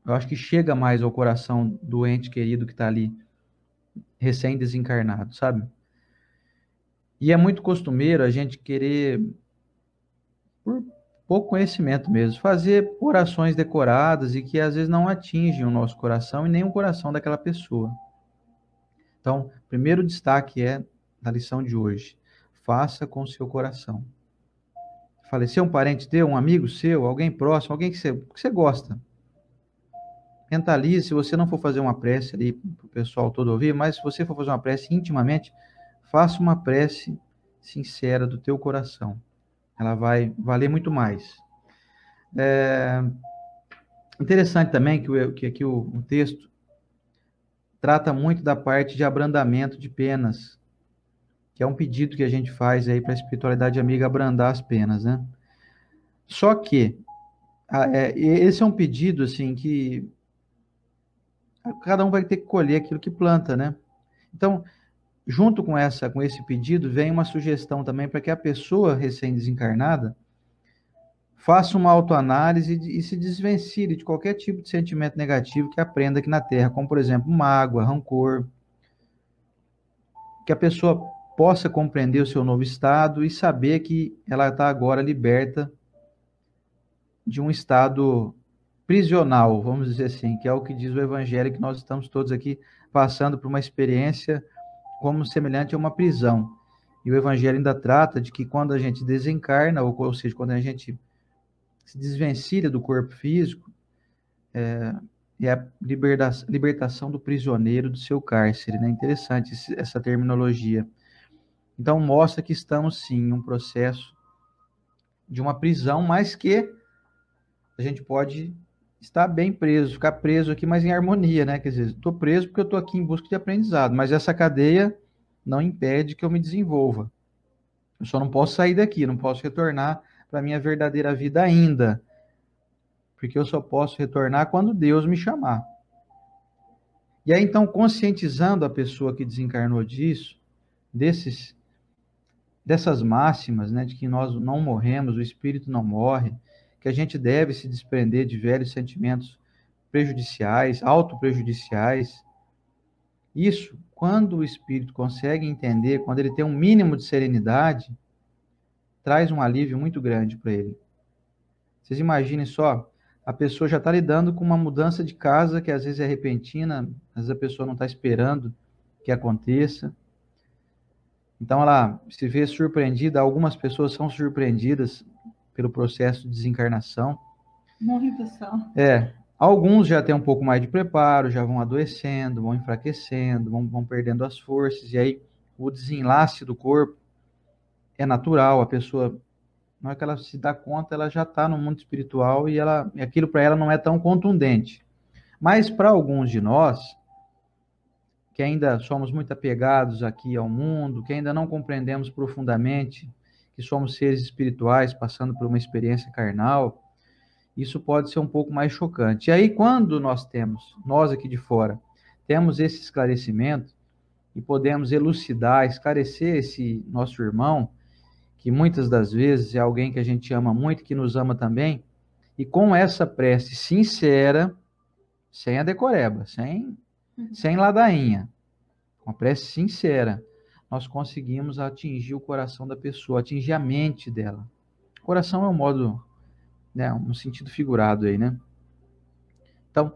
Eu acho que chega mais ao coração do ente querido que está ali, recém-desencarnado, sabe? E é muito costumeiro a gente querer, por pouco conhecimento mesmo, fazer orações decoradas e que às vezes não atingem o nosso coração e nem o coração daquela pessoa. Então, primeiro destaque da lição de hoje: faça com o seu coração. Faleceu um parente teu, um amigo seu, alguém próximo, alguém que você gosta. Mentalize, se você não for fazer uma prece ali para o pessoal todo ouvir, mas se você for fazer uma prece intimamente, faça uma prece sincera do teu coração. Ela vai valer muito mais. Interessante também que aqui o texto trata muito da parte de abrandamento de penas, que é um pedido que a gente faz aí para a espiritualidade amiga abrandar as penas, né? Só que esse é um pedido assim que cada um vai ter que colher aquilo que planta, né? Então, junto com esse pedido, vem uma sugestão também para que a pessoa recém-desencarnada faça uma autoanálise e se desvencilhe de qualquer tipo de sentimento negativo que aprenda aqui na Terra, como, por exemplo, mágoa, rancor. Que a pessoa possa compreender o seu novo estado e saber que ela está agora liberta de um estado prisional, vamos dizer assim, que é o que diz o Evangelho, que nós estamos todos aqui passando por uma experiência como semelhante a uma prisão. E o Evangelho ainda trata de que quando a gente desencarna, ou seja, quando a gente se desvencilha do corpo físico, é a libertação do prisioneiro do seu cárcere, né? Interessante essa terminologia. Então, mostra que estamos, sim, em um processo de uma prisão, mas que a gente pode estar bem preso, ficar preso aqui, mas em harmonia, né? Quer dizer, estou preso porque eu estou aqui em busca de aprendizado, mas essa cadeia não impede que eu me desenvolva. Eu só não posso sair daqui, não posso retornar para a minha verdadeira vida ainda, porque eu só posso retornar quando Deus me chamar. E aí, então, conscientizando a pessoa que desencarnou disso, dessas máximas, né, de que nós não morremos, o espírito não morre, que a gente deve se desprender de velhos sentimentos prejudiciais, autoprejudiciais. Isso, quando o espírito consegue entender, quando ele tem um mínimo de serenidade, traz um alívio muito grande para ele. Vocês imaginem só, a pessoa já está lidando com uma mudança de casa que às vezes é repentina, às vezes a pessoa não está esperando que aconteça. Então ela se vê surpreendida, algumas pessoas são surpreendidas pelo processo de desencarnação. Muitas são. Alguns já têm um pouco mais de preparo, já vão adoecendo, vão enfraquecendo, vão perdendo as forças, e aí o desenlace do corpo é natural, a pessoa, na hora que ela se dá conta, ela já está no mundo espiritual e aquilo para ela não é tão contundente. Mas para alguns de nós, que ainda somos muito apegados aqui ao mundo, que ainda não compreendemos profundamente que somos seres espirituais passando por uma experiência carnal, isso pode ser um pouco mais chocante. E aí, quando nós aqui de fora, temos esse esclarecimento e podemos elucidar, esclarecer esse nosso irmão, que muitas das vezes é alguém que a gente ama muito, que nos ama também, e com essa prece sincera, sem a decoreba, sem ladainha, uma prece sincera, nós conseguimos atingir o coração da pessoa, atingir a mente dela. Coração é um modo, né, um sentido figurado aí, né? Então,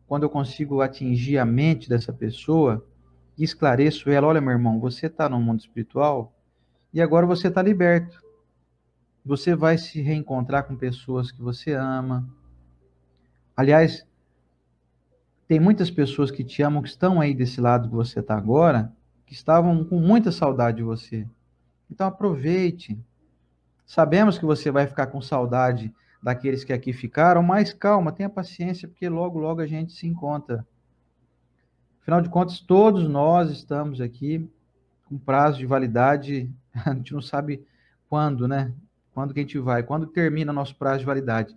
quando eu consigo atingir a mente dessa pessoa, esclareço ela, olha, meu irmão, você está no mundo espiritual e agora você está liberto. Você vai se reencontrar com pessoas que você ama. Aliás, tem muitas pessoas que te amam, que estão aí desse lado que você está agora, que estavam com muita saudade de você. Então aproveite. Sabemos que você vai ficar com saudade daqueles que aqui ficaram, mas calma, tenha paciência, porque logo, logo a gente se encontra. Afinal de contas, todos nós estamos aqui com prazo de validade, a gente não sabe quando, né? Quando que a gente vai, quando termina nosso prazo de validade.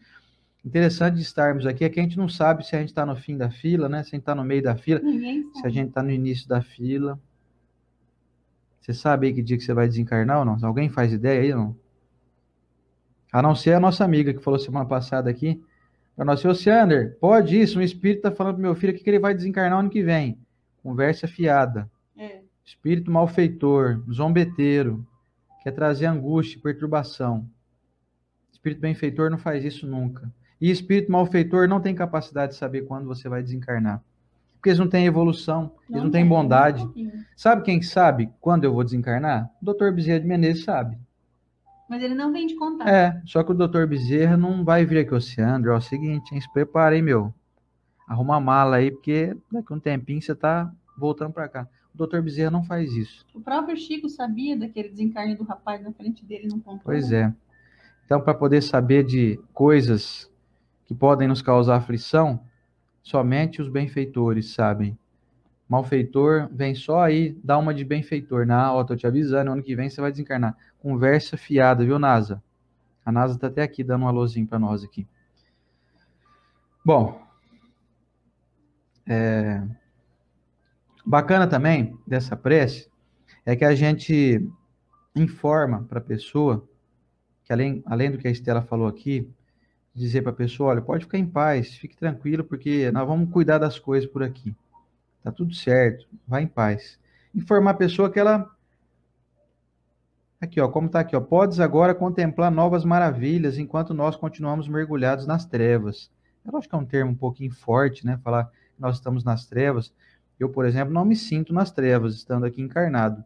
Interessante de estarmos aqui é que a gente não sabe se a gente está no fim da fila, né? Se a gente está no meio da fila, se a gente está no início da fila. Você sabe aí que dia que você vai desencarnar ou não? Alguém faz ideia aí ou não? A não ser a nossa amiga que falou semana passada aqui, para nós, seu Sander, pode isso, um espírito está falando pro meu filho aqui que ele vai desencarnar ano que vem. Conversa fiada. Espírito malfeitor, zombeteiro, quer trazer angústia, perturbação. Espírito benfeitor não faz isso nunca. E espírito malfeitor não tem capacidade de saber quando você vai desencarnar. Porque eles não têm evolução, eles não têm bondade. Sabe quem sabe quando eu vou desencarnar? O Dr. Bezerra de Menezes sabe. Mas ele não vem te contar. Só que o Dr. Bezerra não vai vir aqui, ô Sandro, é o seguinte, hein, se prepara aí, meu. Arruma a mala aí, porque daqui a um tempinho você tá voltando para cá. O Dr. Bezerra não faz isso. O próprio Chico sabia daquele desencarne do rapaz na frente dele, não contou. Pois é. Então, para poder saber de coisas que podem nos causar aflição, somente os benfeitores sabem. Malfeitor vem só aí, dá uma de benfeitor. Ó, tô te avisando, ano que vem você vai desencarnar. Conversa fiada, viu, NASA? A NASA tá até aqui dando um alôzinho para nós aqui. Bom, bacana também dessa prece é que a gente informa para a pessoa, que além do que a Estela falou aqui, dizer para a pessoa, olha, pode ficar em paz, fique tranquilo, porque nós vamos cuidar das coisas por aqui. Tá tudo certo, vai em paz. Informar a pessoa que ela... Aqui, ó, como tá aqui, ó, podes agora contemplar novas maravilhas enquanto nós continuamos mergulhados nas trevas. Eu acho que é um termo um pouquinho forte, né, falar que nós estamos nas trevas. Eu, por exemplo, não me sinto nas trevas, estando aqui encarnado.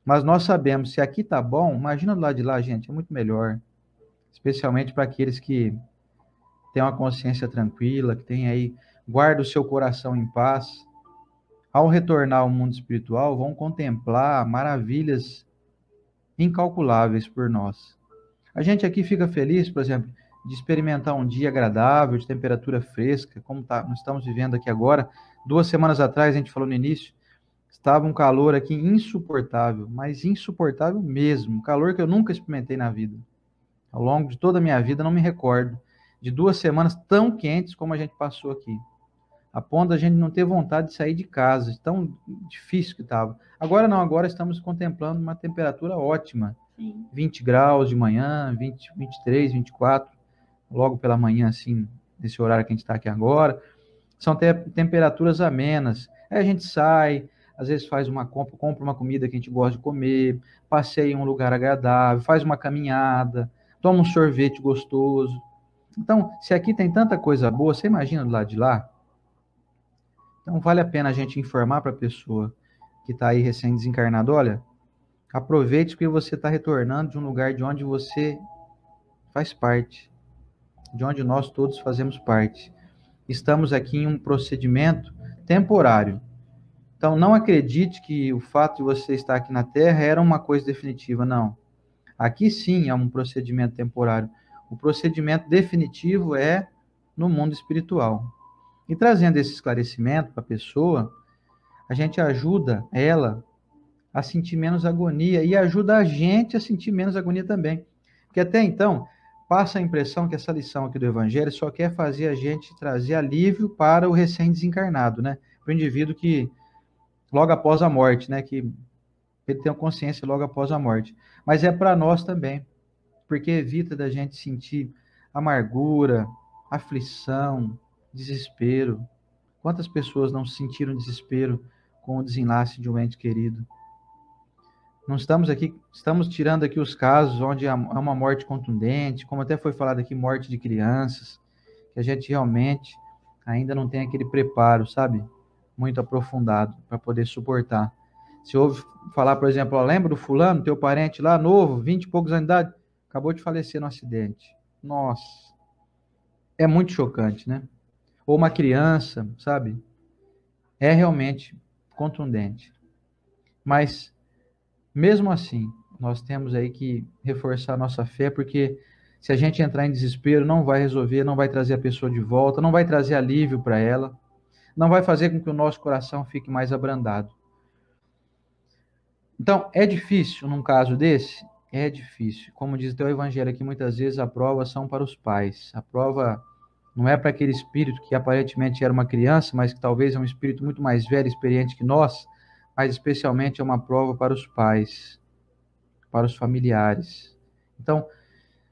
Mas nós sabemos, se aqui tá bom, imagina do lado de lá, gente, é muito melhor. Especialmente para aqueles que têm uma consciência tranquila, que tem aí, guarda o seu coração em paz. Ao retornar ao mundo espiritual, vão contemplar maravilhas incalculáveis por nós. A gente aqui fica feliz, por exemplo, de experimentar um dia agradável, de temperatura fresca, como nós estamos vivendo aqui agora. 2 semanas atrás, a gente falou no início, estava um calor aqui insuportável, mas insuportável mesmo, um calor que eu nunca experimentei na vida. Ao longo de toda a minha vida, não me recordo de 2 semanas tão quentes como a gente passou aqui. A ponto da gente não ter vontade de sair de casa, tão difícil que estava. Agora não, agora estamos contemplando uma temperatura ótima. Sim. 20 graus de manhã, 20, 23, 24, logo pela manhã, assim, nesse horário que a gente está aqui agora. São temperaturas amenas. Aí a gente sai, às vezes faz uma compra uma comida que a gente gosta de comer, passeia em um lugar agradável, faz uma caminhada, toma um sorvete gostoso. Então, se aqui tem tanta coisa boa, você imagina do lado de lá? Então, vale a pena a gente informar para a pessoa que está aí recém-desencarnado, olha, aproveite que você está retornando de um lugar de onde você faz parte, de onde nós todos fazemos parte. Estamos aqui em um procedimento temporário. Então, não acredite que o fato de você estar aqui na Terra era uma coisa definitiva, não. Aqui sim é um procedimento temporário. O procedimento definitivo é no mundo espiritual. E trazendo esse esclarecimento para a pessoa, a gente ajuda ela a sentir menos agonia e ajuda a gente a sentir menos agonia também. Porque até então, passa a impressão que essa lição aqui do Evangelho só quer fazer a gente trazer alívio para o recém-desencarnado, né? Para o indivíduo que, logo após a morte, né? Que ele tem a consciência logo após a morte. Mas é para nós também, porque evita da gente sentir amargura, aflição, desespero. Quantas pessoas não sentiram desespero com o desenlace de um ente querido? Não estamos aqui, estamos tirando aqui os casos onde há uma morte contundente, como até foi falado aqui, morte de crianças, que a gente realmente ainda não tem aquele preparo, sabe? Muito aprofundado para poder suportar. Se ouve falar, por exemplo, ó, lembra do fulano, teu parente lá, novo, 20 e poucos anos de idade, acabou de falecer no acidente. Nossa, é muito chocante, né? Ou uma criança, sabe? É realmente contundente. Mas mesmo assim, nós temos aí que reforçar a nossa fé, porque se a gente entrar em desespero, não vai resolver, não vai trazer a pessoa de volta, não vai trazer alívio para ela, não vai fazer com que o nosso coração fique mais abrandado. Então, é difícil num caso desse? É difícil. Como diz o Evangelho aqui, muitas vezes a prova são para os pais. A prova não é para aquele espírito que aparentemente era uma criança, mas que talvez é um espírito muito mais velho, experiente que nós, mas especialmente é uma prova para os pais, para os familiares. Então,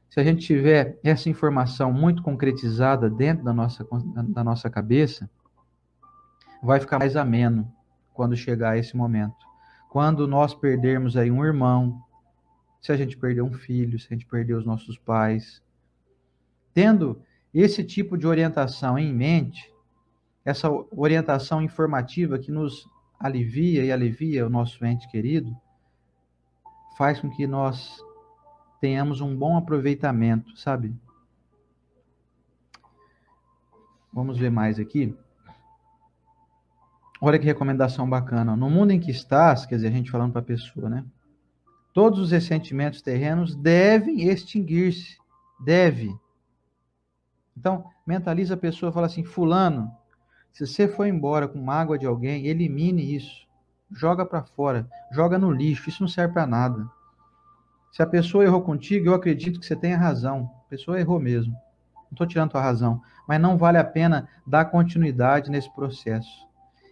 se a gente tiver essa informação muito concretizada dentro da nossa cabeça, vai ficar mais ameno quando chegar esse momento. Quando nós perdermos aí um irmão, se a gente perder um filho, se a gente perder os nossos pais, tendo esse tipo de orientação em mente, essa orientação informativa que nos alivia e alivia o nosso ente querido, faz com que nós tenhamos um bom aproveitamento, sabe? Vamos ver mais aqui. Olha que recomendação bacana. No mundo em que estás, quer dizer, a gente falando para a pessoa, né? Todos os ressentimentos terrenos devem extinguir-se. Deve. Então, mentaliza a pessoa e fala assim, fulano, se você for embora com mágoa de alguém, elimine isso. Joga para fora. Joga no lixo. Isso não serve para nada. Se a pessoa errou contigo, eu acredito que você tenha razão. A pessoa errou mesmo. Não estou tirando a tua razão. Mas não vale a pena dar continuidade nesse processo.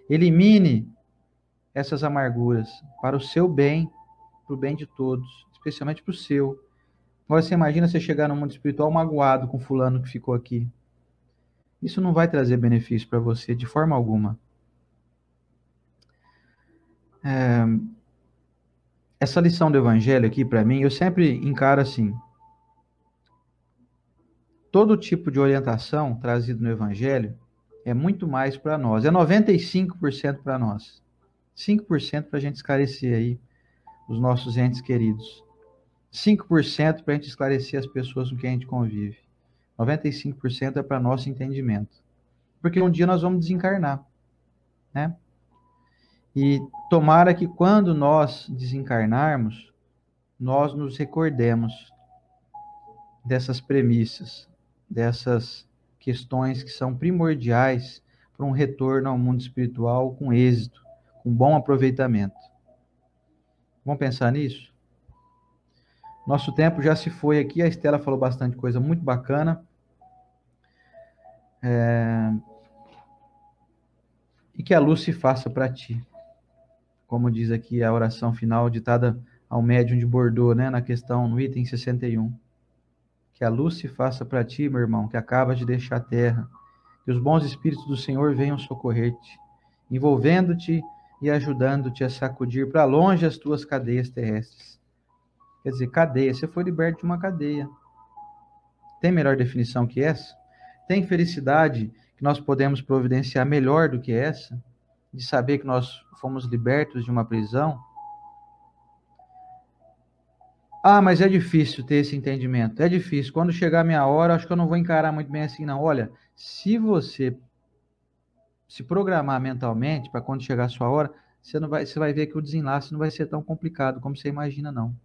Elimine essas amarguras para o seu bem, para o bem de todos, especialmente para o seu. Agora você imagina você chegar no mundo espiritual magoado com fulano que ficou aqui. Isso não vai trazer benefício para você de forma alguma. Essa lição do Evangelho aqui, para mim, eu sempre encaro assim. Todo tipo de orientação trazido no Evangelho é muito mais para nós. É 95% para nós. 5% para a gente esclarecer aí os nossos entes queridos. 5% para a gente esclarecer as pessoas com quem a gente convive. 95% é para nosso entendimento. Porque um dia nós vamos desencarnar, né? E tomara que quando nós desencarnarmos, nós nos recordemos dessas premissas, dessas questões que são primordiais para um retorno ao mundo espiritual com êxito, com bom aproveitamento. Vamos pensar nisso? Nosso tempo já se foi aqui, a Estela falou bastante coisa muito bacana. E que a luz se faça para ti. Como diz aqui a oração final ditada ao médium de Bordeaux, né, na questão, no item 61. Que a luz se faça para ti, meu irmão, que acabas de deixar a terra. Que os bons espíritos do Senhor venham socorrer-te, envolvendo-te e ajudando-te a sacudir para longe as tuas cadeias terrestres. Quer dizer, cadeia, você foi liberto de uma cadeia. Tem melhor definição que essa? Tem felicidade que nós podemos providenciar melhor do que essa? De saber que nós fomos libertos de uma prisão? Ah, mas é difícil ter esse entendimento. É difícil. Quando chegar a minha hora, acho que eu não vou encarar muito bem assim, não. Olha, se você se programar mentalmente para quando chegar a sua hora, você vai ver que o desenlace não vai ser tão complicado como você imagina, não.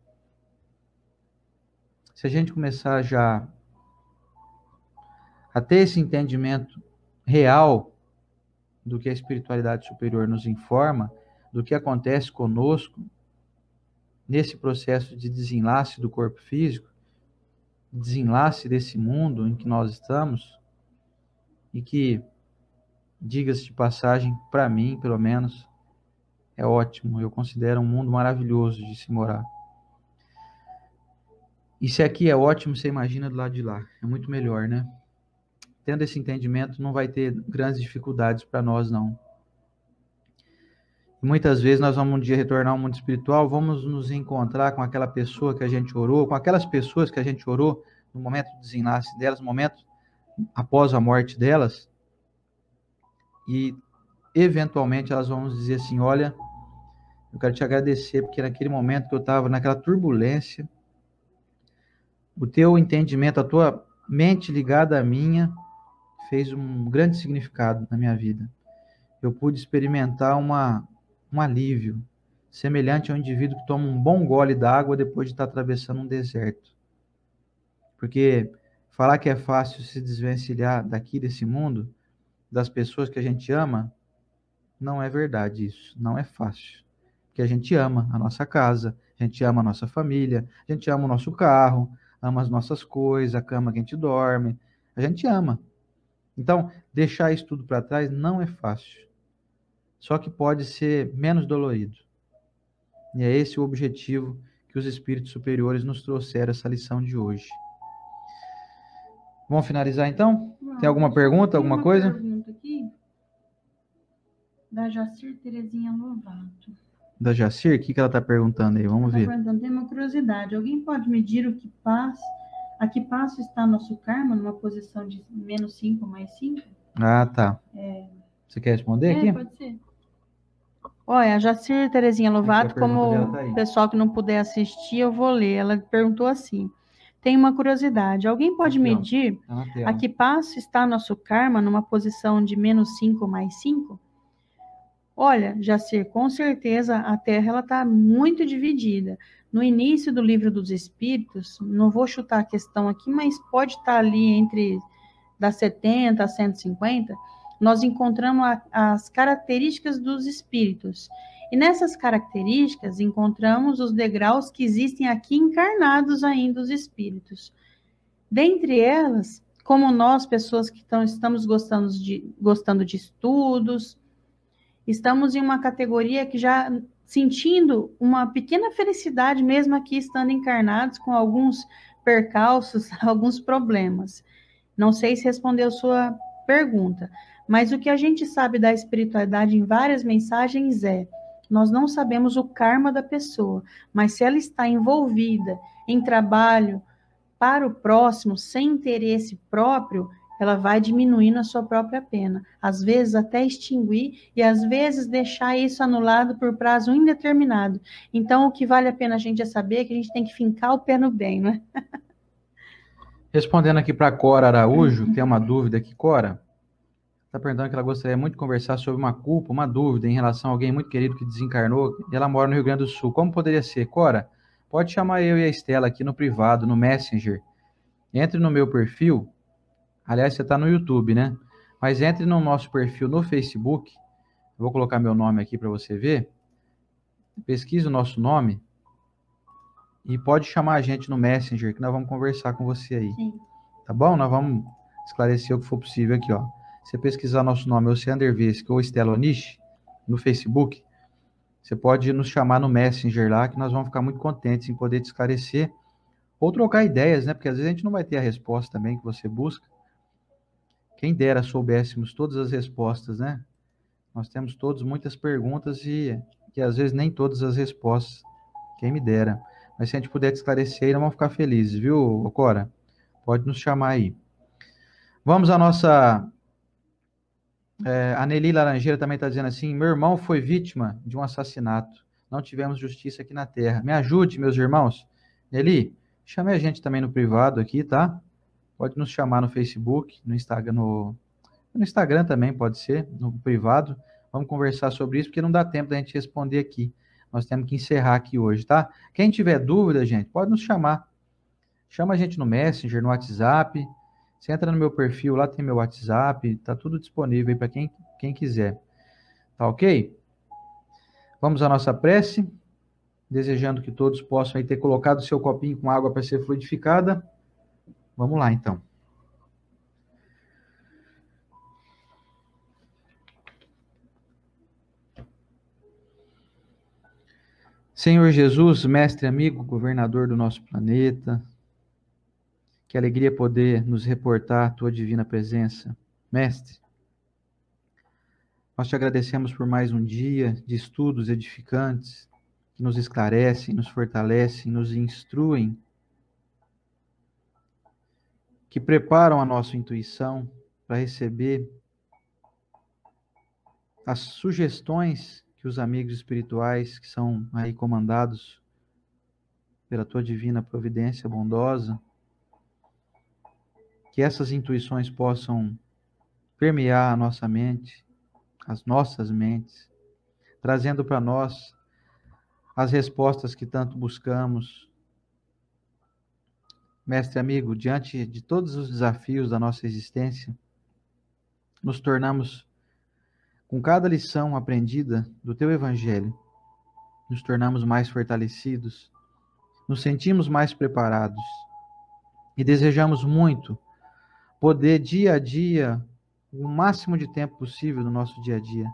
se a gente começar já a ter esse entendimento real do que a espiritualidade superior nos informa, do que acontece conosco nesse processo de desenlace do corpo físico, desenlace desse mundo em que nós estamos, e que, diga-se de passagem, para mim, pelo menos, é ótimo. Eu considero um mundo maravilhoso de se morar. E se aqui é ótimo, você imagina do lado de lá. É muito melhor, né? Tendo esse entendimento, não vai ter grandes dificuldades para nós, não. Muitas vezes nós vamos um dia retornar ao mundo espiritual, vamos nos encontrar com aquela pessoa que a gente orou, com aquelas pessoas que a gente orou no momento do desenlace delas, no momento após a morte delas, e eventualmente elas vão nos dizer assim: olha, eu quero te agradecer, porque naquele momento que eu estava naquela turbulência, o teu entendimento, a tua mente ligada à minha, fez um grande significado na minha vida. Eu pude experimentar um alívio, semelhante ao indivíduo que toma um bom gole d'água depois de estar atravessando um deserto. Porque falar que é fácil se desvencilhar daqui desse mundo, das pessoas que a gente ama, não é verdade isso, não é fácil. Porque a gente ama a nossa casa, a gente ama a nossa família, a gente ama o nosso carro, ama as nossas coisas, a cama que a gente dorme, a gente ama. Então, deixar isso tudo para trás não é fácil. Só que pode ser menos dolorido. E é esse o objetivo que os espíritos superiores nos trouxeram essa lição de hoje. Vamos finalizar então? Tem alguma pergunta, alguma coisa? Tem uma pergunta aqui da Jacir Terezinha Lovato. Da Jacir? O que ela está perguntando aí? Vamos ver. Tem uma curiosidade. Alguém pode medir o que passa? A que passo está nosso karma numa posição de -5 mais 5? Ah, tá. Você quer responder aqui? Pode ser. Olha, a Jacir Terezinha Lovato, como o pessoal que não puder assistir, eu vou ler. Ela perguntou assim: tem uma curiosidade. Alguém pode medir a que passo está nosso karma numa posição de -5 mais 5? Olha, Jacir, com certeza a Terra está muito dividida. No início do Livro dos Espíritos, não vou chutar a questão aqui, mas pode estar ali entre das 70 a 150, nós encontramos as características dos espíritos. E nessas características encontramos os degraus que existem aqui encarnados ainda os espíritos. Dentre elas, como nós, pessoas que estamos gostando de estudos, estamos em uma categoria que já sentindo uma pequena felicidade mesmo aqui estando encarnados com alguns percalços, alguns problemas. Não sei se respondeu sua pergunta, mas o que a gente sabe da espiritualidade em várias mensagens é: nós não sabemos o karma da pessoa, mas se ela está envolvida em trabalho para o próximo, sem interesse próprio, ela vai diminuindo a sua própria pena. Às vezes até extinguir e às vezes deixar isso anulado por prazo indeterminado. Então, o que vale a pena a gente é saber que a gente tem que fincar o pé no bem, não é? Respondendo aqui para Cora Araújo, tem uma dúvida aqui, Cora. Está perguntando que ela gostaria muito de conversar sobre uma culpa, uma dúvida em relação a alguém muito querido que desencarnou, e ela mora no Rio Grande do Sul. Como poderia ser? Cora, pode chamar eu e a Estela aqui no privado, no Messenger. Entre no meu perfil. Aliás, você está no YouTube, né? Mas entre no nosso perfil no Facebook. Eu vou colocar meu nome aqui para você ver. Pesquise o nosso nome. E pode chamar a gente no Messenger, que nós vamos conversar com você aí. Sim. Tá bom? Nós vamos esclarecer o que for possível aqui, ó. Você pesquisar nosso nome, Oceander Vesque ou Estela Onishi, no Facebook, você pode nos chamar no Messenger lá, que nós vamos ficar muito contentes em poder te esclarecer. Ou trocar ideias, né? Porque às vezes a gente não vai ter a resposta também que você busca. Quem dera soubéssemos todas as respostas, né? Nós temos todos muitas perguntas e que às vezes nem todas as respostas. Quem me dera. Mas se a gente puder te esclarecer, nós vamos ficar felizes, viu, Cora? Pode nos chamar aí. Vamos à nossa... a Nelly Laranjeira também está dizendo assim: meu irmão foi vítima de um assassinato. Não tivemos justiça aqui na Terra. Me ajude, meus irmãos. Nelly, chame a gente também no privado aqui, tá? Pode nos chamar no Facebook, no Instagram, no Instagram também pode ser, no privado. Vamos conversar sobre isso, porque não dá tempo da gente responder aqui. Nós temos que encerrar aqui hoje, tá? Quem tiver dúvida, gente, pode nos chamar. chama a gente no Messenger, no WhatsApp. Você entra no meu perfil, lá tem meu WhatsApp, tá tudo disponível aí para quem quiser. Tá ok? Vamos à nossa prece, desejando que todos possam aí ter colocado seu copinho com água para ser fluidificada. Vamos lá, então. Senhor Jesus, mestre amigo, governador do nosso planeta, que alegria poder nos reportar a tua divina presença. Mestre, nós te agradecemos por mais um dia de estudos edificantes, que nos esclarecem, nos fortalecem, nos instruem, que preparam a nossa intuição para receber as sugestões que os amigos espirituais, que são aí comandados pela tua divina providência bondosa, que essas intuições possam permear a nossa mente, as nossas mentes, trazendo para nós as respostas que tanto buscamos. Mestre amigo, diante de todos os desafios da nossa existência, nos tornamos, com cada lição aprendida do teu Evangelho, nos tornamos mais fortalecidos, nos sentimos mais preparados e desejamos muito poder, dia a dia, o máximo de tempo possível no nosso dia a dia,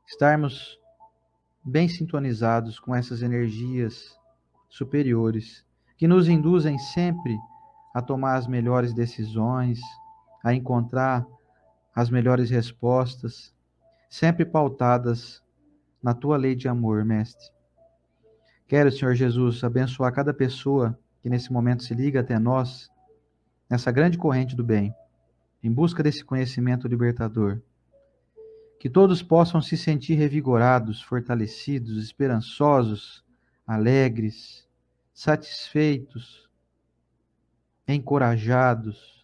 estarmos bem sintonizados com essas energias superiores que nos induzem sempre a tomar as melhores decisões, a encontrar as melhores respostas, sempre pautadas na tua lei de amor, mestre. Quero, Senhor Jesus, abençoar cada pessoa que nesse momento se liga até nós, nessa grande corrente do bem, em busca desse conhecimento libertador. Que todos possam se sentir revigorados, fortalecidos, esperançosos, alegres, satisfeitos, encorajados,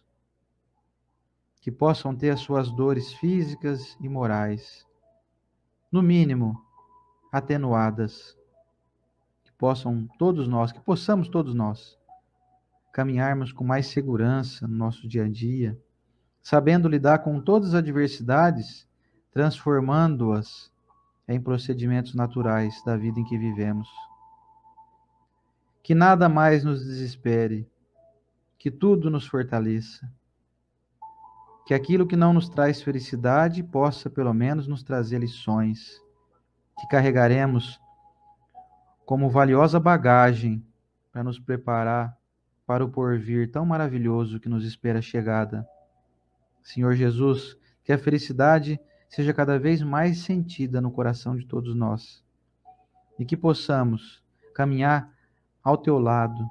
que possam ter as suas dores físicas e morais, no mínimo, atenuadas, que possamos todos nós, caminharmos com mais segurança no nosso dia a dia, sabendo lidar com todas as adversidades, transformando-as em procedimentos naturais da vida em que vivemos. Que nada mais nos desespere, que tudo nos fortaleça, que aquilo que não nos traz felicidade possa pelo menos nos trazer lições, que carregaremos como valiosa bagagem para nos preparar para o porvir tão maravilhoso que nos espera a chegada. Senhor Jesus, que a felicidade seja cada vez mais sentida no coração de todos nós e que possamos caminhar ao teu lado,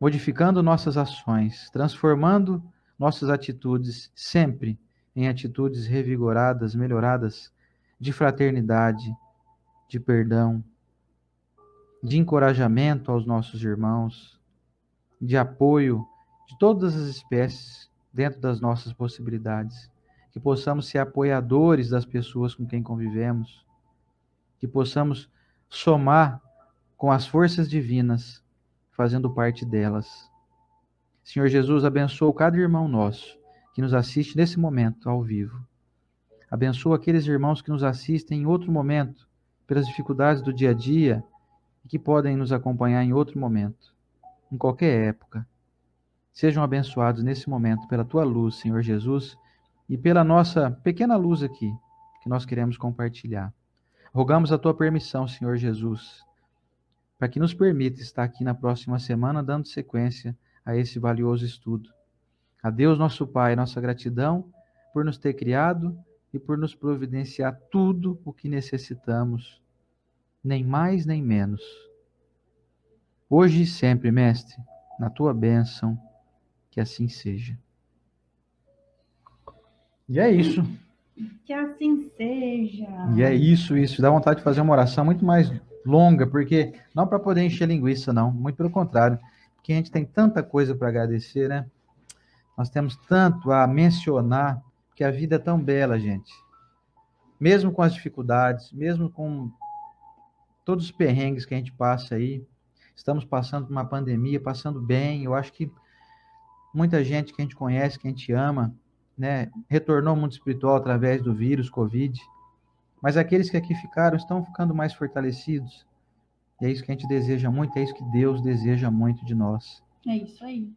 modificando nossas ações, transformando nossas atitudes sempre em atitudes revigoradas, melhoradas, de fraternidade, de perdão, de encorajamento aos nossos irmãos, de apoio de todas as espécies dentro das nossas possibilidades, que possamos ser apoiadores das pessoas com quem convivemos, que possamos somar com as forças divinas, fazendo parte delas. Senhor Jesus, abençoa cada irmão nosso que nos assiste nesse momento ao vivo. Abençoa aqueles irmãos que nos assistem em outro momento, pelas dificuldades do dia a dia, e que podem nos acompanhar em outro momento, em qualquer época. Sejam abençoados nesse momento pela tua luz, Senhor Jesus, e pela nossa pequena luz aqui, que nós queremos compartilhar. Rogamos a tua permissão, Senhor Jesus, para que nos permita estar aqui na próxima semana, dando sequência a esse valioso estudo. A Deus, nosso Pai, nossa gratidão por nos ter criado e por nos providenciar tudo o que necessitamos, nem mais nem menos. Hoje e sempre, Mestre, na tua bênção, que assim seja. E é isso. Que assim seja. E é isso. Dá vontade de fazer uma oração muito mais longa, porque não para poder encher linguiça, não. Muito pelo contrário. Porque a gente tem tanta coisa para agradecer, né? Nós temos tanto a mencionar, que a vida é tão bela, gente. Mesmo com as dificuldades, mesmo com todos os perrengues que a gente passa aí, estamos passando por uma pandemia, passando bem. Eu acho que muita gente que a gente conhece, que a gente ama, né, retornou ao mundo espiritual através do vírus, Covid. Mas aqueles que aqui ficaram estão ficando mais fortalecidos. E é isso que a gente deseja muito, é isso que Deus deseja muito de nós. É isso aí.